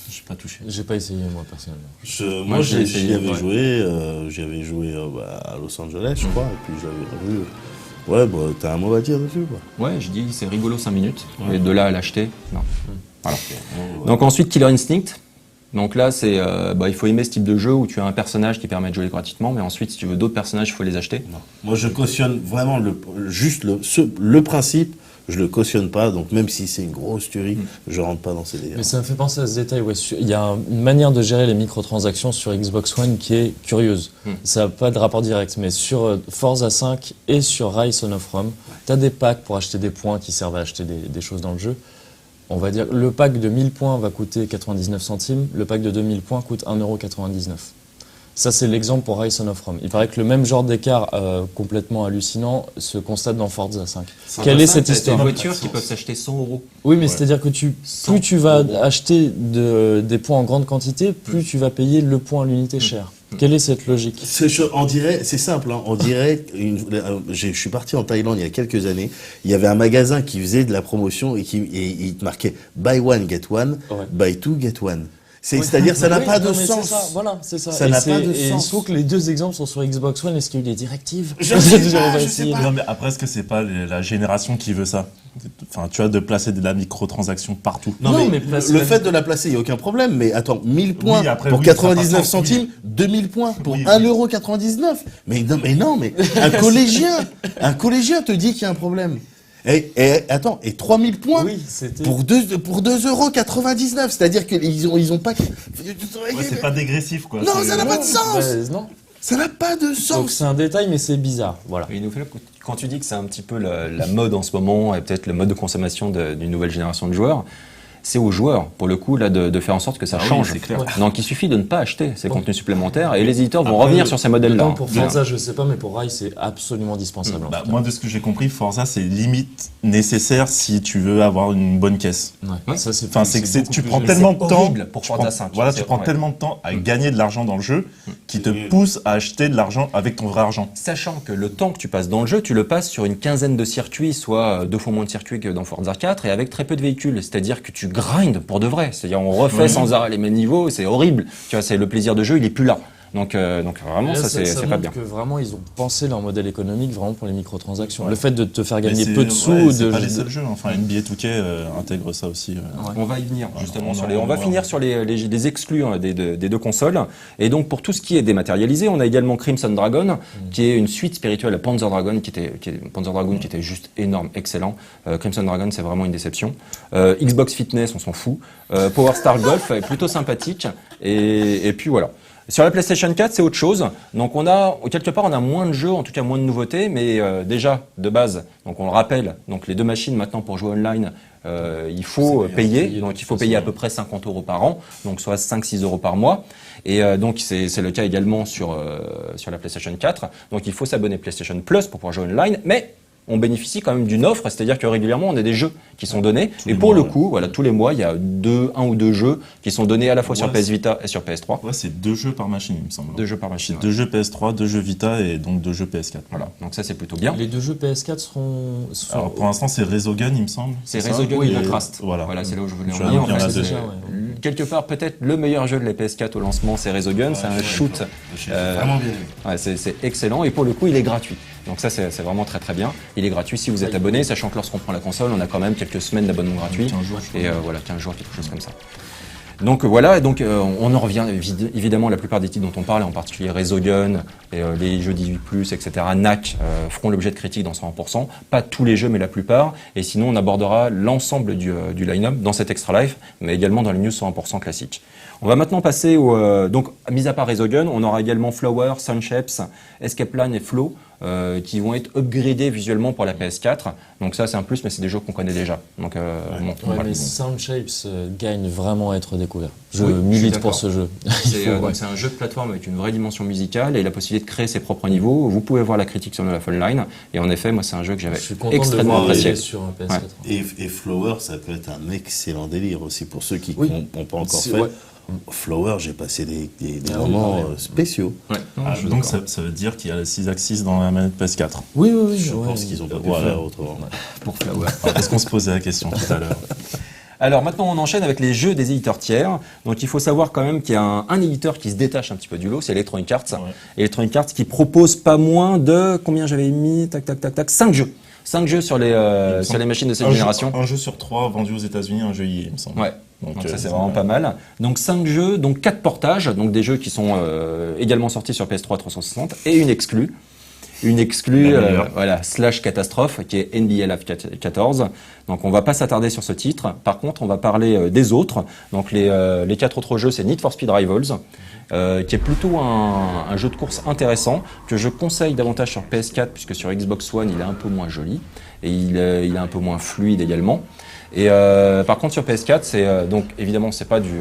J'ai pas touché. J'ai pas essayé, moi, personnellement. Moi, j'y avais joué à Los Angeles, je crois, et puis j'avais revu... Ouais, t'as un mot à dire dessus, quoi. Ouais, je dis c'est rigolo 5 minutes. Et de là à l'acheter, non. Voilà. Donc ensuite, Killer Instinct. Donc là, c'est il faut aimer ce type de jeu où tu as un personnage qui permet de jouer gratuitement, mais ensuite, si tu veux d'autres personnages, il faut les acheter. Non. Moi, je cautionne vraiment le principe. Je le cautionne pas, donc même si c'est une grosse tuerie, je rentre pas dans ces délires. Mais ça me fait penser à ce détail. Ouais. Il y a une manière de gérer les microtransactions sur Xbox One qui est curieuse. Ça n'a pas de rapport direct, mais sur Forza 5 et sur Rise Son of Rome, tu as des packs pour acheter des points qui servent à acheter des choses dans le jeu. On va dire le pack de 1000 points va coûter 99 centimes, le pack de 2000 points coûte 1,99 €. Ça, c'est l'exemple pour Rise Son of Rome. Il paraît que le même genre d'écart complètement hallucinant se constate dans Forza 5. Quelle est cette histoire? Des voitures qui peuvent s'acheter 100 €. Oui, mais c'est-à-dire que plus tu vas acheter des points en grande quantité, plus tu vas payer le point à l'unité cher. Quelle est cette logique? On dirait, c'est simple, hein, on dirait, je suis parti en Thaïlande il y a quelques années, il y avait un magasin qui faisait de la promotion et il te marquait buy one, get one, buy two, get one. C'est-à-dire, ça n'a pas de non, mais sens. C'est ça, voilà, c'est ça. Ça n'a pas de et sens. il faut que les deux exemples sont sur Xbox One. Est-ce qu'il y a eu des directives? Je sais pas. Non, mais après, est-ce que c'est pas la génération qui veut ça? Enfin, tu vois, de placer de la microtransaction partout. Non, mais le fait de la placer, il n'y a aucun problème. Mais attends, 1000 points pour 99 centimes, 2000 points pour 1,99 €. Mais non, mais un collégien te dit qu'il y a un problème. Et attends, et 3000 points pour 2,99 €. C'est-à-dire qu'ils ont pas... c'est pas dégressif, quoi. Non, ça n'a pas de sens. Non. Ça n'a pas de sens. Donc c'est un détail, mais c'est bizarre. Voilà. Et quand tu dis que c'est un petit peu la mode en ce moment, et peut-être le mode de consommation d'une nouvelle génération de joueurs, c'est aux joueurs, pour le coup, là, de faire en sorte que ça change. c'est clair. Donc il suffit de ne pas acheter ces contenus supplémentaires, et les éditeurs vont revenir sur ces modèles-là. Pour Forza, je sais pas, mais pour Rise, c'est absolument indispensable. en tout cas. Moi, de ce que j'ai compris, Forza, c'est limite nécessaire si tu veux avoir une bonne caisse. Ouais. Ça, c'est Enfin, c'est que beaucoup tu plus prends génial. tellement de temps horrible pour Forza 5. Voilà, tu prends tellement de temps à gagner de l'argent dans le jeu qui te pousse à acheter de l'argent avec ton vrai argent. Sachant que le temps que tu passes dans le jeu, tu le passes sur une quinzaine de circuits, soit 2 fois moins de circuits que dans Forza 4, et avec très peu de véhicules. C'est-à-dire que tu grindes pour de vrai. C'est-à-dire on refait sans arrêt les mêmes niveaux, c'est horrible. Tu vois, c'est le plaisir de jeu, il est plus là. Donc vraiment, ça c'est pas bien. Que vraiment ils ont pensé leur modèle économique vraiment pour les microtransactions. Le fait de te faire gagner peu de sous, c'est pas les seuls jeux. Enfin, NBA 2K intègre ça aussi. On va y venir justement on va finir sur les exclus des deux consoles. Et donc pour tout ce qui est dématérialisé, on a également Crimson Dragon, qui est une suite spirituelle à Panzer Dragon, qui était juste énorme, excellent. Crimson Dragon, c'est vraiment une déception. Xbox Fitness, on s'en fout. Power Star Golf est plutôt sympathique. Et puis voilà. Sur la PlayStation 4, c'est autre chose. Donc quelque part, on a moins de jeux, en tout cas moins de nouveautés, mais déjà, de base, donc on le rappelle, donc les deux machines maintenant pour jouer online, il faut payer. Donc il faut payer à peu près 50 € par an, donc soit 5-6 € par mois. Et donc c'est le cas également sur la PlayStation 4. Donc il faut s'abonner PlayStation Plus pour pouvoir jouer online, mais on bénéficie quand même d'une offre, c'est-à-dire que régulièrement on a des jeux qui sont donnés, et pour le coup, voilà, tous les mois il y a un ou deux jeux qui sont donnés à la fois sur PS Vita et sur PS3. Ouais, c'est 2 jeux par machine, il me semble. 2 jeux par machine. 2 jeux PS3, 2 jeux Vita et donc 2 jeux PS4. Voilà, donc ça c'est plutôt bien. Les 2 jeux PS4 seront... Alors pour l'instant c'est Resogun, il me semble. C'est Resogun et Contrast. Voilà, c'est là où je voulais en venir. venir. Quelque part, peut-être le meilleur jeu de la PS4 au lancement, c'est Resogun. C'est un shoot. Vraiment bien. Ouais, c'est excellent, et pour le coup il est gratuit. Donc ça c'est vraiment très très bien. Il est gratuit si vous êtes abonné, sachant que lorsqu'on prend la console, on a quand même quelques semaines d'abonnement gratuit. 15 jours, et voilà, 15 jours, quelque chose comme ça. Donc voilà, et donc on en revient évidemment, la plupart des titres dont on parle, en particulier Resogun, et les jeux 18+, etc., NAC, feront l'objet de critiques dans 100%. Pas tous les jeux, mais la plupart. Et sinon, on abordera l'ensemble du line-up dans cet Extra Life, mais également dans les news 100% classiques. On va maintenant passer donc, mis à part Resogun, on aura également Flower, Sunshapes, Escape Plan et Flow, qui vont être upgradés visuellement pour la PS4. Donc ça, c'est un plus, mais c'est des jeux qu'on connaît déjà. Donc, mais Soundshapes gagne vraiment à être découvert. Je milite pour ce jeu. C'est un jeu de plateforme avec une vraie dimension musicale et la possibilité de créer ses propres niveaux. Vous pouvez voir la critique sur Nola Online. Et en effet, moi, c'est un jeu que j'avais extrêmement apprécié. Sur un PS4. Et Flower, ça peut être un excellent délire aussi pour ceux qui n'ont pas encore fait. Flower, j'ai passé des moments spéciaux. Donc ça veut dire qu'il y a 6 axes dans la manette PS4. Oui. Je pense qu'ils ont pas pu faire autrement. Pour Flower. Parce qu'on se posait la question tout à l'heure. Alors maintenant, on enchaîne avec les jeux des éditeurs tiers. Donc il faut savoir quand même qu'il y a un éditeur qui se détache un petit peu du lot, c'est Electronic Arts. Ouais. Electronic Arts qui propose pas moins de, combien j'avais mis, 5 jeux. 5 jeux sur les machines de cette génération. Un jeu sur 3 vendu aux États-Unis, un jeu EA, il me semble. Ouais. Donc ça c'est vraiment pas mal. Donc 5 jeux, donc 4 portages, donc des jeux qui sont également sortis sur PS3 360 et une exclue. Slash catastrophe, qui est NBA Live 14. Donc on va pas s'attarder sur ce titre. Par contre, on va parler des autres. Donc les 4 autres jeux, c'est Need for Speed Rivals, qui est plutôt un jeu de course intéressant, que je conseille davantage sur PS4, puisque sur Xbox One, il est un peu moins joli, et il est un peu moins fluide également. Et par contre sur PS4, c'est donc évidemment c'est pas du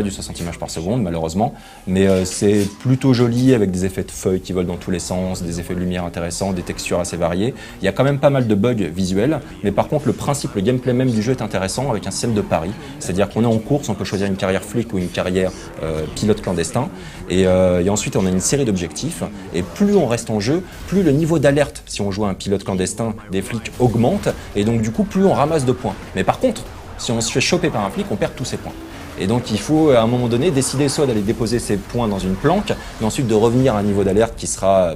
60 images par seconde malheureusement, mais c'est plutôt joli avec des effets de feuilles qui volent dans tous les sens, des effets de lumière intéressants, des textures assez variées. Il y a quand même pas mal de bugs visuels, mais par contre le principe, le gameplay même du jeu est intéressant avec un système de pari, c'est-à-dire qu'on est en course, on peut choisir une carrière flic ou une carrière pilote clandestin, et ensuite on a une série d'objectifs, et plus on reste en jeu, plus le niveau d'alerte si on joue à un pilote clandestin des flics augmente, et donc du coup plus on ramasse de points. Mais par contre, si on se fait choper par un flic, on perd tous ses points. Et donc il faut à un moment donné décider soit d'aller déposer ses points dans une planque, mais ensuite de revenir à un niveau d'alerte qui sera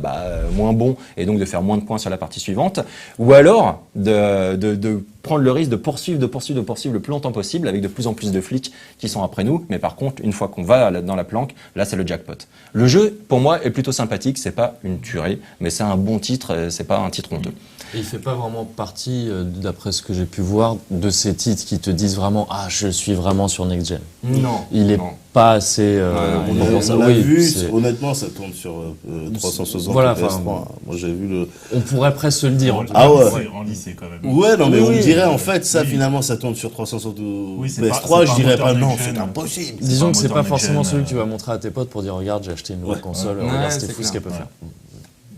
moins bon et donc de faire moins de points sur la partie suivante, ou alors de prendre le risque de poursuivre le plus longtemps possible avec de plus en plus de flics qui sont après nous. Mais par contre, une fois qu'on va dans la planque, là c'est le jackpot. Le jeu, pour moi, est plutôt sympathique. C'est pas une tuerie, mais c'est un bon titre. C'est pas un titre honteux. Et il fait pas vraiment partie, d'après ce que j'ai pu voir, de ces titres qui te disent vraiment « Ah, je suis vraiment sur Next Gen ». Non. Il est pas assez... on l'a vu, honnêtement, ça tourne sur 360 voilà, PS3. Moi, j'ai vu le... On pourrait presque se le dire. Ah ouais. En lycée, quand même. Ouais, non, mais on dirait, en fait, ça, finalement, ça tourne sur 360 PS3. Je dirais pas non, c'est impossible. Disons que c'est pas forcément celui que tu vas montrer à tes potes pour dire « Regarde, j'ai acheté une nouvelle console, regarde, c'était fou ce qu'elle peut faire ».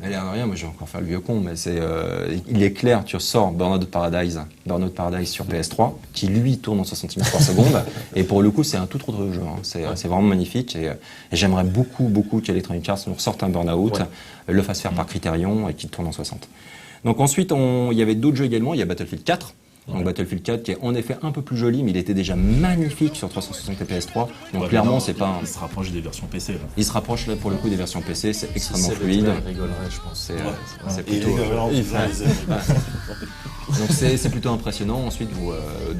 Elle est rien, moi je vais encore faire le vieux con, mais il est clair, tu ressors Burnout Paradise sur PS3, qui lui tourne en 60 images par seconde, et pour le coup c'est un tout autre jeu, hein. C'est vraiment magnifique, et j'aimerais beaucoup qu'Electronic Arts nous ressorte un Burnout, le fasse faire par Criterion, et qu'il tourne en 60. Donc ensuite, il y avait d'autres jeux également, il y a Battlefield 4, donc Battlefield 4 qui est en effet un peu plus joli, mais il était déjà magnifique sur 360 et PS3. Donc clairement, c'est pas. Il se rapproche des versions PC. Là. Il se rapproche là pour le coup des versions PC, c'est extrêmement fluide. Il rigolerait, je pense. C'est plutôt. Donc c'est plutôt impressionnant. Ensuite,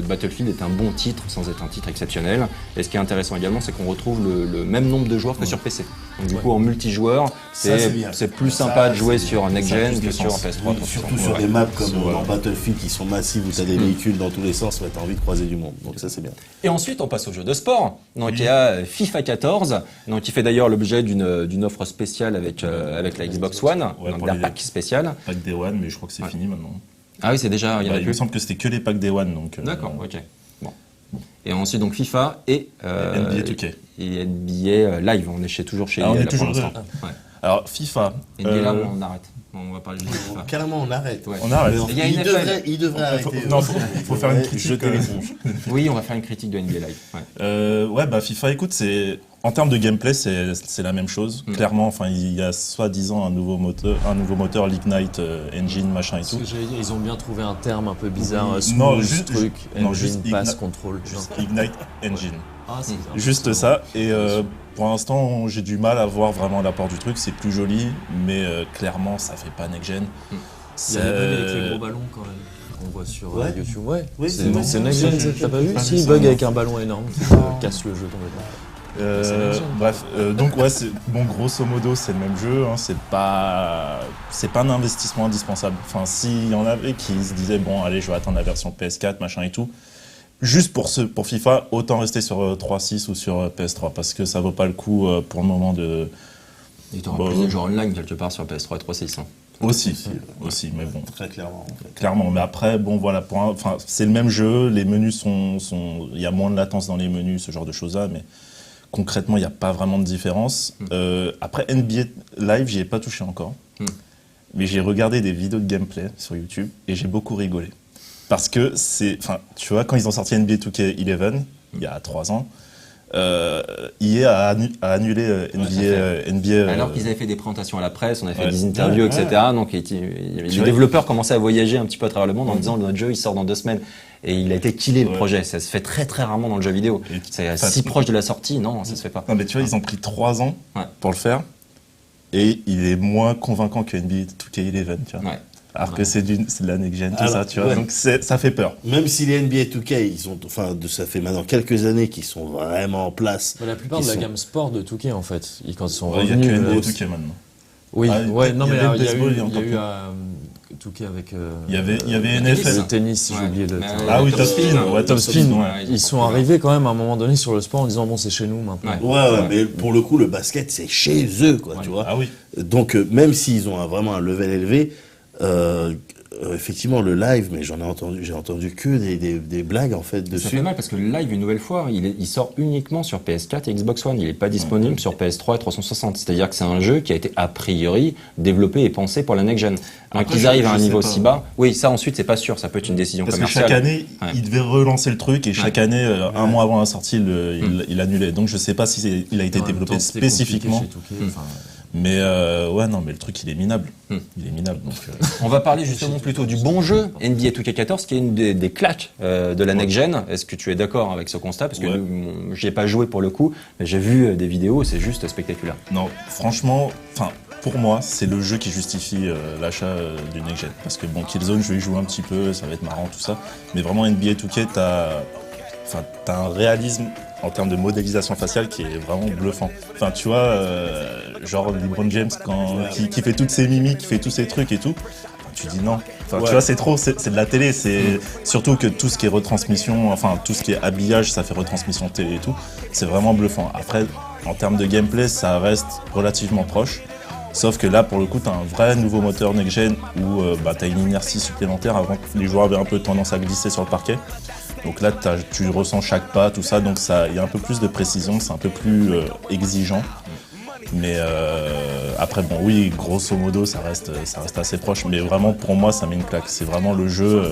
Battlefield est un bon titre sans être un titre exceptionnel. Et ce qui est intéressant également, c'est qu'on retrouve le même nombre de joueurs que sur PC. Donc du coup, en multijoueur, c'est plus sympa de jouer sur Next Gen que sur PS3. Surtout sur des maps comme dans Battlefield qui sont massives où tu as des véhicules dans tous les sens, tu as envie de croiser du monde. Donc ça, c'est bien. Et ensuite, on passe au jeu de sport. Donc il y a FIFA 14, donc qui fait d'ailleurs l'objet d'une offre spéciale avec la Xbox One, donc d'un pack spécial. Pack Day One, mais je crois que c'est fini maintenant. Ah oui, c'est déjà. Il me semble que c'était que les packs Day One. D'accord, ok. Bon. Et ensuite, donc FIFA et NBA 2K. Et NBA Live. On est toujours chez on EA, est toujours pour l'instant. Ouais. Alors, FIFA. Et là, on arrête. On va parler de FIFA. Carrément, on arrête. Ouais. On arrête. Il devrait arrêter. Non, faut faire une critique. Jeter l'éponge. Oui, on va faire une critique de NBA Live. Ouais. FIFA, écoute, en termes de gameplay, c'est la même chose. Clairement, enfin, il y a soi-disant un nouveau moteur, l'Ignite Engine, machin et tout. Ce que j'allais dire, ils ont bien trouvé un terme un peu bizarre. Non, juste Engine, pass, control. Ignite Engine. Ah, c'est juste ça. Et pour l'instant, j'ai du mal à voir vraiment l'apport du truc. C'est plus joli, mais clairement, ça fait pas next-gen. Il y a les bugs avec les gros ballons quand même. On voit sur YouTube. Ouais, oui, c'est next-gen, t'as pas vu? Si, bug avec un ballon énorme qui casse le jeu complètement. Bref, donc grosso modo c'est le même jeu, hein, c'est pas un investissement indispensable. Enfin, s'il y en avait qui se disaient bon allez je vais attendre la version PS4 machin et tout, juste pour FIFA autant rester sur 3.6 ou sur PS3 parce que ça vaut pas le coup pour le moment de. Et t'auras plus de jeux online quelque part sur PS3 et 3.6. Hein. Aussi, mais bon. Très clairement. Clairement, mais après, bon voilà, c'est le même jeu, les menus il y a moins de latence dans les menus, ce genre de choses-là, mais concrètement, il n'y a pas vraiment de différence. Après, NBA Live, j'y ai pas touché encore. Mais j'ai regardé des vidéos de gameplay sur YouTube et j'ai beaucoup rigolé. Parce que tu vois, quand ils ont sorti NBA 2K11, il y a 3 ans, EA a annulé NBA. Alors qu'ils avaient fait des présentations à la presse, on avait fait des interviews, etc. Donc les développeurs commençaient à voyager un petit peu à travers le monde en disant notre jeu il sort dans 2 semaines. Et il a été killé le projet. Ça se fait très très rarement dans le jeu vidéo. C'est si proche de la sortie, non, ça se fait pas. Non mais tu vois, ils ont pris 3 ans pour le faire. Et il est moins convaincant que NBA 2K11, tu vois. Alors que c'est de la next-gen, tout ça, tu vois. Donc ça fait peur. Même si les NBA 2K, ça fait maintenant quelques années qu'ils sont vraiment en place. La plupart de la gamme sport de 2K, en fait, quand ils sont revenus... Il n'y a que NBA 2K maintenant. Oui, non mais il y a eu 2K avec... Il y avait NFL. Le tennis, si j'ai oublié le... Ah oui, Top Spin. Top Spin, ils sont arrivés quand même à un moment donné sur le sport en disant bon c'est chez nous maintenant. Ouais, mais pour le coup le basket c'est chez eux, quoi, tu vois. Ah oui. Donc même s'ils ont vraiment un level élevé, effectivement le live, mais j'ai entendu que des blagues en fait dessus. Ça fait mal parce que le live une nouvelle fois, il sort uniquement sur PS4 et Xbox One, il n'est pas disponible sur PS3 et 360. C'est-à-dire que c'est un jeu qui a été a priori développé et pensé pour la next gen. Donc ils arrivent à un niveau si bas. Oui, ça ensuite c'est pas sûr, ça peut être une décision commerciale. Parce que chaque année, ils devaient relancer le truc et chaque année, un mois avant la sortie, il annulait. Donc je sais pas si il a été développé spécifiquement. Mais ouais, non, mais le truc, il est minable. Il est minable, donc... On va parler justement plutôt du bon jeu NBA 2K14, qui est une des claques de la next-gen. Est-ce que tu es d'accord avec ce constat? Parce que j'y ai pas joué pour le coup, mais j'ai vu des vidéos, c'est juste spectaculaire. Non, franchement, pour moi, c'est le jeu qui justifie l'achat du next-gen. Parce que bon, Killzone, je vais y jouer un petit peu, ça va être marrant, tout ça. Mais vraiment, NBA 2K, t'as un réalisme en termes de modélisation faciale qui est vraiment bluffant. Enfin, tu vois, genre LeBron James qui fait toutes ses mimiques, qui fait tous ses trucs et tout. Tu dis non. Enfin, tu vois, c'est trop, c'est de la télé. C'est surtout que tout ce qui est retransmission, enfin tout ce qui est habillage, ça fait retransmission télé et tout. C'est vraiment bluffant. Après, en termes de gameplay, ça reste relativement proche. Sauf que là, pour le coup, tu as un vrai nouveau moteur next-gen où tu as une inertie supplémentaire. Avant, les joueurs avaient un peu tendance à glisser sur le parquet. Donc là, tu ressens chaque pas, tout ça. Donc il y a un peu plus de précision, c'est un peu plus exigeant. Mais après, bon, oui, grosso modo, ça reste assez proche. Mais vraiment, pour moi, ça met une claque. C'est vraiment le jeu...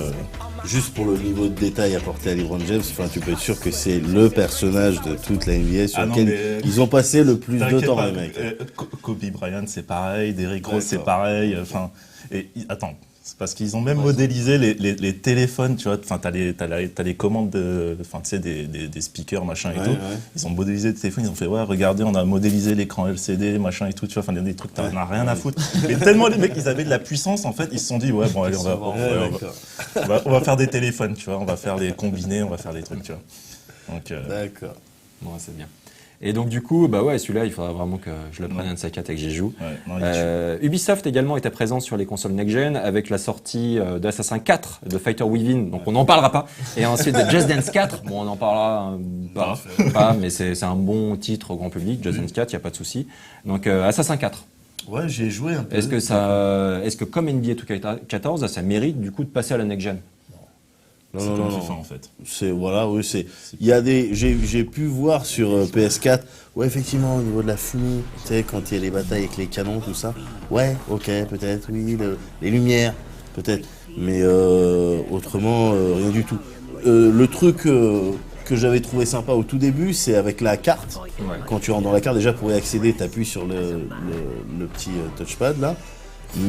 Juste pour le niveau de détail apporté à LeBron James, tu peux être sûr que c'est le personnage de toute la NBA sur lequel ils ont passé le plus de temps, les mecs. Kobe Bryant, c'est pareil. Derrick Rose, c'est pareil. Attends, c'est parce qu'ils ont même modélisé les téléphones, tu vois. Enfin, t'as les commandes des speakers, machin et tout. Ouais. Ils ont modélisé les téléphones. Ils ont fait, regardez, on a modélisé l'écran LCD, machin et tout. Tu vois, il y a des trucs, t'en as rien à foutre. Mais tellement les mecs, ils avaient de la puissance, en fait, ils se sont dit, bon, allez, on va faire des téléphones, tu vois. On va faire des combinés, on va faire des trucs, tu vois. Donc, d'accord. Bon, c'est bien. Et donc du coup, celui-là, il faudra vraiment que je le prenne un de ces quatre et que j'y joue. Ubisoft également était présent sur les consoles next-gen avec la sortie d'Assassin's 4, de Fighter Within, donc on n'en parlera pas. Et ensuite de Just Dance 4, bon on en parlera pas, mais c'est un bon titre au grand public, Just Dance 4, il n'y a pas de souci. Donc Assassin's 4. Ouais, j'ai joué un peu. Est-ce que comme NBA 2K14, ça mérite du coup de passer à la next-gen? Non. FIFA, en fait. Il y a j'ai pu voir sur PS4. Ouais, effectivement, au niveau de la fumée, tu sais, quand il y a les batailles avec les canons, tout ça. Ouais, ok, peut-être, oui, les lumières, peut-être. Mais autrement, rien du tout. Le truc que j'avais trouvé sympa au tout début, c'est avec la carte. Ouais. Quand tu rentres dans la carte, déjà pour y accéder, tu appuies sur le petit touchpad là.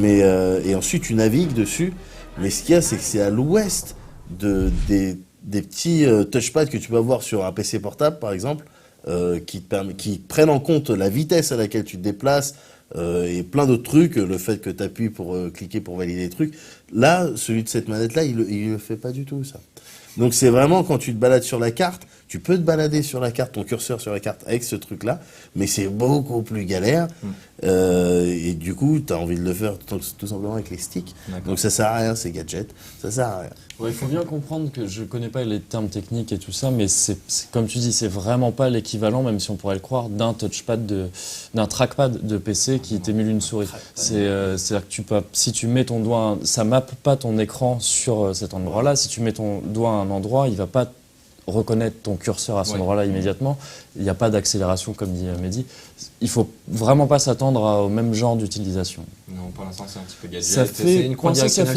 Et ensuite, tu navigues dessus. Mais ce qu'il y a, c'est que c'est à l'ouest des petits touchpads que tu peux avoir sur un PC portable, par exemple, qui prennent en compte la vitesse à laquelle tu te déplaces et plein d'autres trucs, le fait que tu appuies pour cliquer pour valider des trucs. Là, celui de cette manette-là, il le fait pas du tout, ça. Donc c'est vraiment quand tu te balades sur la carte, tu peux te balader sur la carte, ton curseur sur la carte avec ce truc-là, mais c'est beaucoup plus galère. Et du coup, tu as envie de le faire tout simplement avec les sticks. Donc ça sert à rien, ces gadgets, ça sert à rien. Ouais, il faut bien comprendre que je connais pas les termes techniques et tout ça, mais c'est comme tu dis, c'est vraiment pas l'équivalent, même si on pourrait le croire, d'un trackpad de PC qui t'émule une souris. C'est-à-dire que si tu mets ton doigt, ça mappe pas ton écran sur cet endroit-là. Si tu mets ton doigt à un endroit, il va pas reconnaître ton curseur à cet endroit-là immédiatement. Il n'y a pas d'accélération, comme dit Mehdi. Il faut vraiment pas s'attendre au même genre d'utilisation. Non, pour l'instant, c'est un petit peu gadget. Ça fait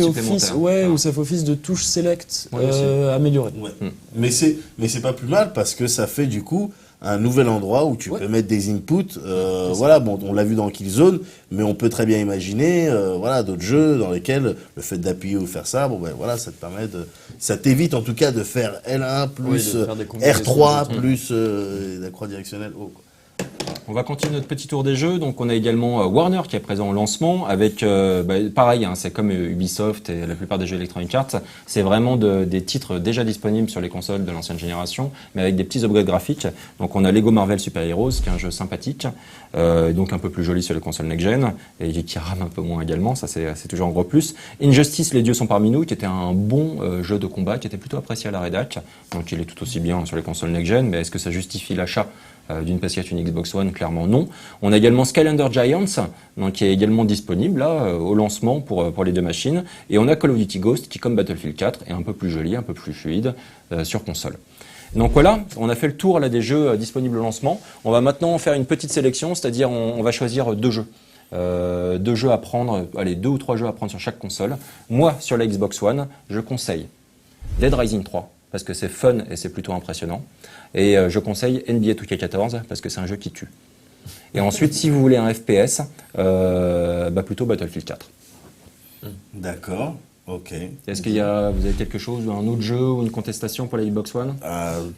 office, ou ça fait office de touche select améliorée. Ouais. Mais c'est pas plus mal parce que ça fait du coup un nouvel endroit où tu peux mettre des inputs. Bon, on l'a vu dans Killzone, mais on peut très bien imaginer, d'autres jeux dans lesquels le fait d'appuyer ou faire ça, ça t'évite en tout cas de faire L1 plus R3 plus la croix directionnelle O. On va continuer notre petit tour des jeux. Donc, on a également Warner qui est présent au lancement avec, pareil, c'est comme Ubisoft et la plupart des jeux Electronic Arts. C'est vraiment des titres déjà disponibles sur les consoles de l'ancienne génération, mais avec des petits upgrades graphiques. Donc, on a Lego Marvel Super Heroes, qui est un jeu sympathique, donc un peu plus joli sur les consoles next-gen, et qui rame un peu moins également. Ça, c'est toujours un gros plus. Injustice, Les Dieux sont parmi nous, qui était un bon jeu de combat, qui était plutôt apprécié à la rédac. Donc, il est tout aussi bien sur les consoles next-gen, mais est-ce que ça justifie l'achat d'une PS4, une Xbox One? Clairement non. On a également Skylander Giants, donc, qui est également disponible là, au lancement pour les deux machines. Et on a Call of Duty Ghost qui, comme Battlefield 4, est un peu plus joli, un peu plus fluide sur console. Donc voilà, on a fait le tour là, des jeux disponibles au lancement. On va maintenant faire une petite sélection, c'est-à-dire on va choisir deux jeux. Deux jeux à prendre, deux ou trois jeux à prendre sur chaque console. Moi, sur la Xbox One, je conseille Dead Rising 3, parce que c'est fun et c'est plutôt impressionnant. Et je conseille NBA 2K14 parce que c'est un jeu qui tue. Et ensuite, si vous voulez un FPS, plutôt Battlefield 4. D'accord, ok. Est-ce vous avez quelque chose, un autre jeu ou une contestation pour la Xbox One?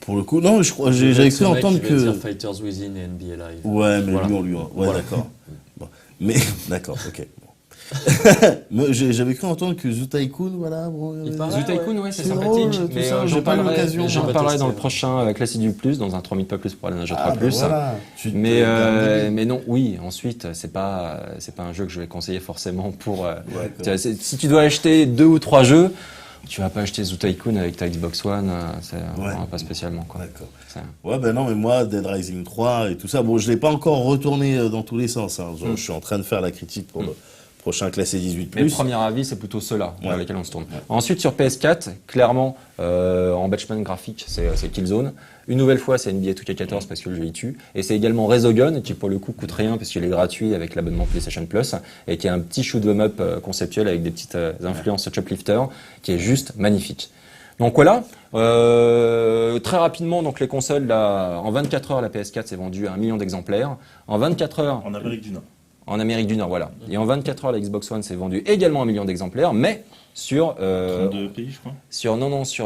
Pour le coup, non, je crois, j'avais cru entendre que... dire Fighters Within et NBA Live. Ouais, mais Voilà. lui. Ouais, Voilà. d'accord. Bon. Mais, d'accord, ok. Moi, j'avais cru entendre que Zoo Tycoon, voilà. Bon, Zoo Tycoon, ouais, c'est c'est sympathique. drôle, tout Mais ça, j'ai j'en pas eu parlerai, l'occasion. j'en J'ai pas parlerai testé, dans le ouais. prochain Classique du Plus, dans un 3000 pas plus pour aller un jeu 3 ben plus. voilà. Mais non, oui, ensuite, c'est pas un jeu que je vais conseiller forcément pour, si tu dois acheter 2 ou 3 jeux, tu vas pas acheter Zoo Tycoon avec ta Xbox One, pas spécialement, quoi. D'accord. Ça- Ouais, ben non, mais moi, Dead Rising 3 et tout ça, bon, je l'ai pas encore retourné dans tous les sens, hein. Je suis en train de faire la critique pour le prochain classé 18+. Mais le premier avis, c'est plutôt ceux-là vers Ouais. lesquels on se tourne. Ensuite, sur PS4, clairement, en benchmark graphique, c'est Killzone. Une nouvelle fois, c'est NBA 2K14 parce que le jeu y tue. Et c'est également Resogun, qui pour le coup coûte rien parce qu'il est gratuit avec l'abonnement PlayStation Plus, et qui est un petit shoot 'em up conceptuel avec des petites influences Choplifter, qui est juste magnifique. Donc voilà, très rapidement, donc les consoles, là, en 24 heures, la PS4 s'est vendue à 1 million d'exemplaires. En 24 heures, En Amérique du Nord. en Amérique du Nord, voilà. Et en 24 heures, la Xbox One s'est vendue également à 1 million d'exemplaires, mais sur... 32 pays, je crois.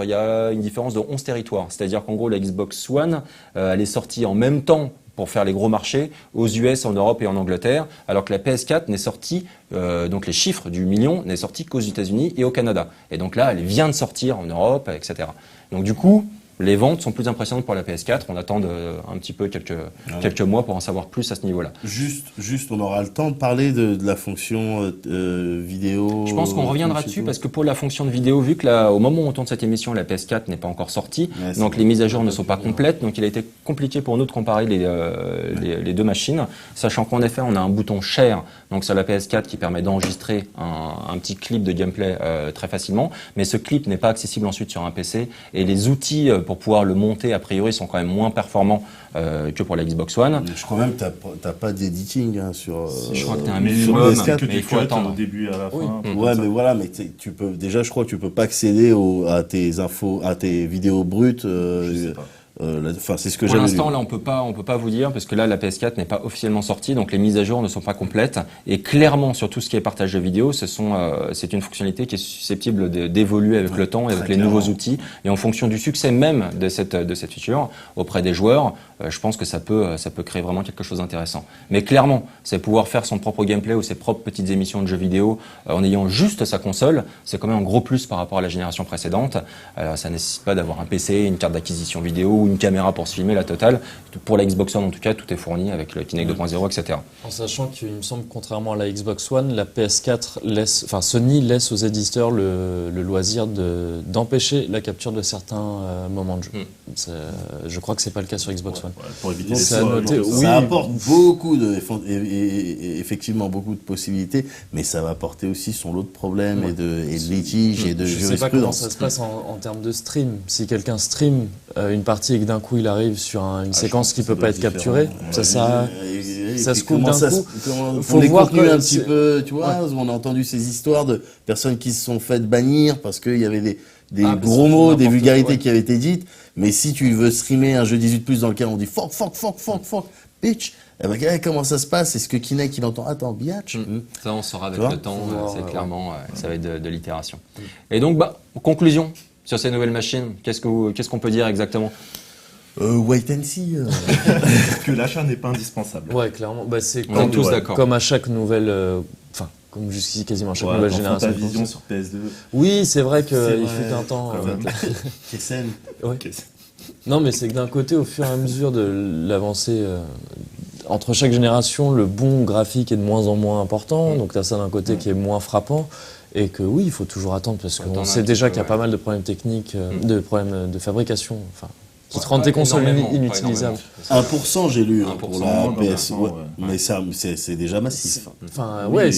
il y a une différence de 11 territoires. C'est-à-dire qu'en gros, la Xbox One, elle est sortie en même temps pour faire les gros marchés aux US, en Europe et en Angleterre, alors que la PS4 n'est sortie, donc les chiffres du million, n'est sorti qu'aux États-Unis et au Canada. Et donc là, elle vient de sortir en Europe, etc. Donc du coup, les ventes sont plus impressionnantes pour la PS4. On attend un petit peu quelques mois pour en savoir plus à ce niveau-là. Juste, on aura le temps de parler de la fonction vidéo. Je pense qu'on reviendra dessus parce que pour la fonction de vidéo, vu que là, au moment où on tourne cette émission, la PS4 n'est pas encore sortie, Ouais, donc c'est les mises à jour ne sont pas complètes, donc il a été compliqué pour nous de comparer les deux machines, sachant qu'en effet, on a un bouton share, donc sur la PS4 qui permet d'enregistrer un petit clip de gameplay très facilement, mais ce clip n'est pas accessible ensuite sur un PC et les outils pour pouvoir le monter, a priori, sont quand même moins performants que pour la Xbox One. Je crois même que t'as pas d'editing sur. Je crois que t'as un Mais minimum, PS4, que mais des il faut cuts attendre. au début et à la fin. Ouais, mais voilà, mais tu peux déjà, je crois que tu peux pas accéder à tes infos, à tes vidéos brutes. Je sais pas. Enfin, c'est ce que Pour j'avais l'instant, lu. là, on peut pas vous dire parce que là, la PS4 n'est pas officiellement sortie, donc les mises à jour ne sont pas complètes. Et clairement, sur tout ce qui est partage de vidéos, c'est une fonctionnalité qui est susceptible d'évoluer avec le temps et avec les nouveaux outils. Et en fonction du succès même de cette feature auprès des joueurs, je pense que ça peut créer vraiment quelque chose d'intéressant. Mais clairement, c'est pouvoir faire son propre gameplay ou ses propres petites émissions de jeux vidéo en ayant juste sa console, c'est quand même un gros plus par rapport à la génération précédente. Ça nécessite pas d'avoir un PC, une carte d'acquisition vidéo ou une caméra pour se filmer, la totale. Pour la Xbox One, en tout cas, tout est fourni avec le Kinect 2.0, etc. En sachant qu'il me semble, contrairement à la Xbox One, la PS4 Sony laisse aux éditeurs le loisir d'empêcher la capture de certains moments de jeu. Je crois que c'est pas le cas sur Xbox One. Ouais, pour éviter Donc, les c'est à spoils, noter, tout ça. oui. Ça apporte beaucoup effectivement beaucoup de possibilités, mais ça va apporter aussi son lot de problèmes et de litiges et de Je sais pas comment jurisprudence. ça se passe en termes de stream. Si quelqu'un stream une partie et que d'un coup il arrive sur une séquence qui peut pas être capturée, ça se coupe d'un coup. Faut Faut les voir contenus que un petit c'est- peu, tu vois, on a entendu ces histoires de personnes qui se sont faites bannir parce qu'il y avait des gros mots, des vulgarités qui avaient été dites. Mais si tu veux streamer un jeu 18+, dans lequel on dit fuck, bitch, eh ben, comment ça se passe? Est-ce que Kinect, il entend, attends, biatch? Ça, on saura avec Tu vois le temps. C'est ouais. clairement, ça va être de l'itération. Et donc, conclusion sur ces nouvelles machines. Qu'est-ce qu'on peut dire exactement? Wait and see. Que l'achat n'est pas indispensable. Ouais, clairement. C'est On est tous d'accord. comme à chaque nouvelle, comme jusqu'ici quasiment à chaque nouvelle génération. de Vision consoles. sur PS2. Oui, c'est vrai C'est qu'il vrai. fut un temps. Kessen. Ouais. Non, mais c'est que d'un côté, au fur et à mesure de l'avancée entre chaque génération, le bon graphique est de moins en moins important. Donc, tu as ça d'un côté qui est moins frappant. Et que oui, il faut toujours attendre parce qu'on attendre sait un déjà petit qu'il y a peu, pas ouais. mal de problèmes techniques, de problèmes de fabrication, qui te Ouais, rendent tes consoles énormément, pas inutilisables. énormément. 1% j'ai lu hein, 1%, pour la dans PS. un Ouais. temps, ouais. Mais ça, c'est déjà massif. Enfin, Oui, ouais, et,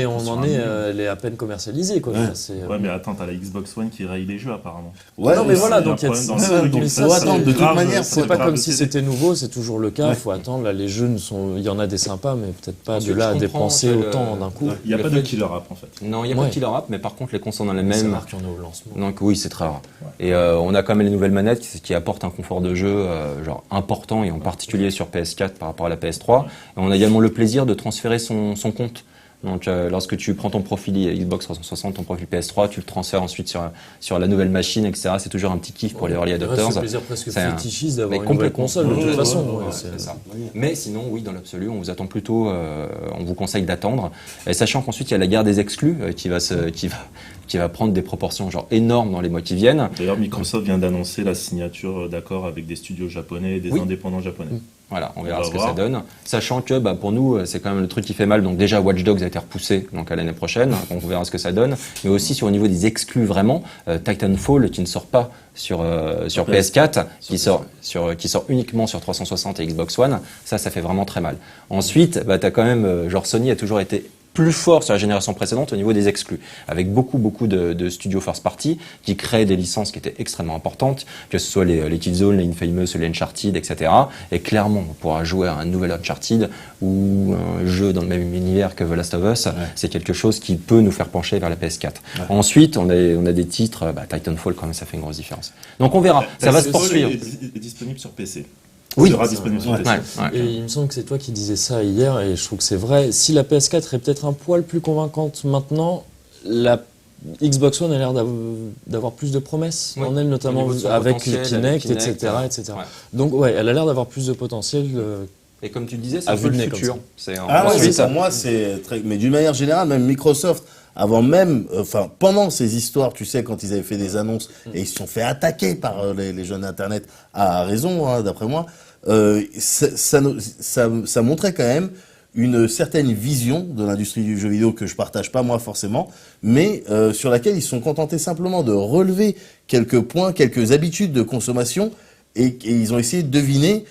on sur en un est, million. elle est à peine commercialisée, quoi. Ouais. Enfin, c'est, Ouais, mais attends, t'as la Xbox One qui raye les jeux apparemment. Ouais, non, mais voilà, il y a un donc il y a problème dans le le truc, truc, mais ça, faut c'est attendre de toute grave, manière, ça, c'est pas grave comme de si télé. c'était nouveau, c'est toujours le cas. Il Ouais. faut attendre. Là, les jeux il y en a des sympas, mais peut-être pas Ensuite, de là à je comprends dépenser que autant d'un coup. Il n'y a Le pas de fait- killer app en fait. Non, il n'y a pas Ouais. de killer app, mais par contre, les consoles ont les Ça mêmes. marque, il y en a au lancement. Donc oui, c'est très rare. Et on a quand même les nouvelles manettes qui apportent un confort confort de jeu genre important et en particulier sur PS4 par rapport à la PS3. Et on a également le plaisir de transférer son compte. Donc lorsque tu prends ton profil Xbox 360, ton profil PS3, tu le transfères ensuite sur la nouvelle machine, etc. C'est toujours un petit kiff pour les early adopters. C'est un plaisir presque C'est fétichiste d'avoir une nouvelle complètement console de toute façon. Ouais, c'est ça. Mais sinon, oui, dans l'absolu, on vous attend plutôt, on vous conseille d'attendre. Et sachant qu'ensuite, il y a la guerre des exclus qui va prendre des proportions genre énormes dans les mois qui viennent. D'ailleurs, Microsoft vient d'annoncer la signature d'accords avec des studios japonais et des indépendants japonais. Voilà, on verra ce que ça donne. Sachant que pour nous, c'est quand même le truc qui fait mal. Donc déjà, Watch Dogs a été repoussé donc à l'année prochaine. Donc on verra ce que ça donne. Mais aussi au niveau des exclus vraiment, Titanfall qui ne sort pas sur PS4, qui sort uniquement sur 360 et Xbox One. Ça fait vraiment très mal. Ensuite, t'as quand même Sony a toujours été plus fort sur la génération précédente au niveau des exclus, avec beaucoup de studios first party qui créent des licences qui étaient extrêmement importantes, que ce soit les Killzone, les Infamous, les Uncharted, etc. Et clairement, on pourra jouer à un nouvel Uncharted ou un jeu dans le même univers que The Last of Us. C'est quelque chose qui peut nous faire pencher vers la PS4. Ensuite, on a des titres, Titanfall quand même, ça fait une grosse différence. Donc on verra, ça va se poursuivre. Est disponible sur PC. Oui, sera disponible sur PC. Et il me semble que c'est toi qui disais ça hier, et je trouve que c'est vrai. Si la PS4 est peut-être un poil plus convaincante maintenant, la Xbox One a l'air d'avoir plus de promesses en elle, notamment avec les Kinect, etc. Ouais. Donc elle a l'air d'avoir plus de potentiel. Et comme tu le disais, c'est un peu le futur. Pour moi, c'est très... Mais d'une manière générale, même Microsoft, pendant ces histoires, tu sais, quand ils avaient fait des annonces et ils se sont fait attaquer par les jeunes Internet, à raison, d'après moi, ça montrait quand même une certaine vision de l'industrie du jeu vidéo que je partage pas moi forcément, mais sur laquelle ils se sont contentés simplement de relever quelques points, quelques habitudes de consommation, et ils ont essayé de deviner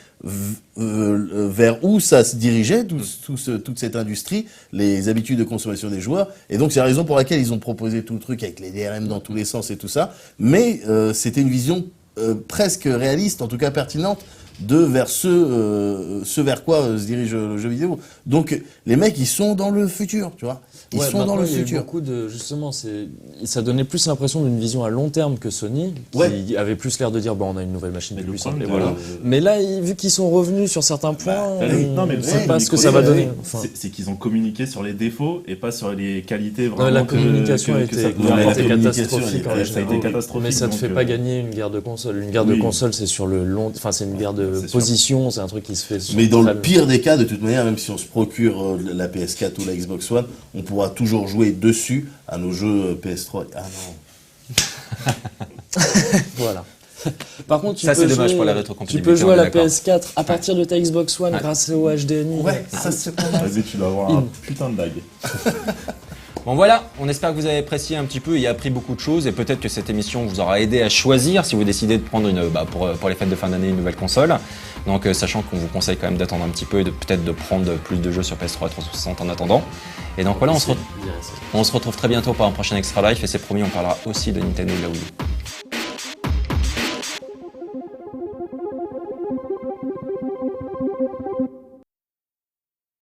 vers où ça se dirigeait, toute cette industrie, les habitudes de consommation des joueurs. Et donc c'est la raison pour laquelle ils ont proposé tout le truc avec les DRM dans tous les sens et tout ça. Mais c'était une vision presque réaliste, en tout cas pertinente, vers ce vers quoi se dirige le jeu vidéo. Donc les mecs, ils sont dans le futur, tu vois. Ils sont dans le futur. Beaucoup justement, ça donnait plus l'impression d'une vision à long terme que Sony, qui avait plus l'air de dire on a une nouvelle machine plus puissante. Mais là, vu qu'ils sont revenus sur certains points, on ne sait pas ce que ça va donner. C'est qu'ils ont communiqué sur les défauts et pas sur les qualités. Vraiment la communication a été catastrophique. Ça a été catastrophique. Mais ça ne te fait pas gagner une guerre de console. Une guerre de console, c'est sur le long. Enfin, c'est une guerre de position. C'est un truc qui se fait. Mais dans le pire des cas, de toute manière, même si on se procure la PS4 ou la Xbox One, on pourra toujours jouer dessus à nos jeux PS3. Ah non. Voilà. Par contre, c'est dommage pour la rétrocompatibilité. Tu peux jouer à la PS4 à partir de ta Xbox One grâce au HDMI. Ouais, ça c'est pas mal. Vas-y, tu vas avoir un putain de lag. Bon voilà, on espère que vous avez apprécié un petit peu et appris beaucoup de choses, et peut-être que cette émission vous aura aidé à choisir si vous décidez de prendre pour les fêtes de fin d'année une nouvelle console. Donc sachant qu'on vous conseille quand même d'attendre un petit peu et peut-être de prendre plus de jeux sur PS3 et 360 en attendant. Et donc voilà, on se retrouve très bientôt pour un prochain Extra Life, et c'est promis, on parlera aussi de Nintendo et de la Wii U.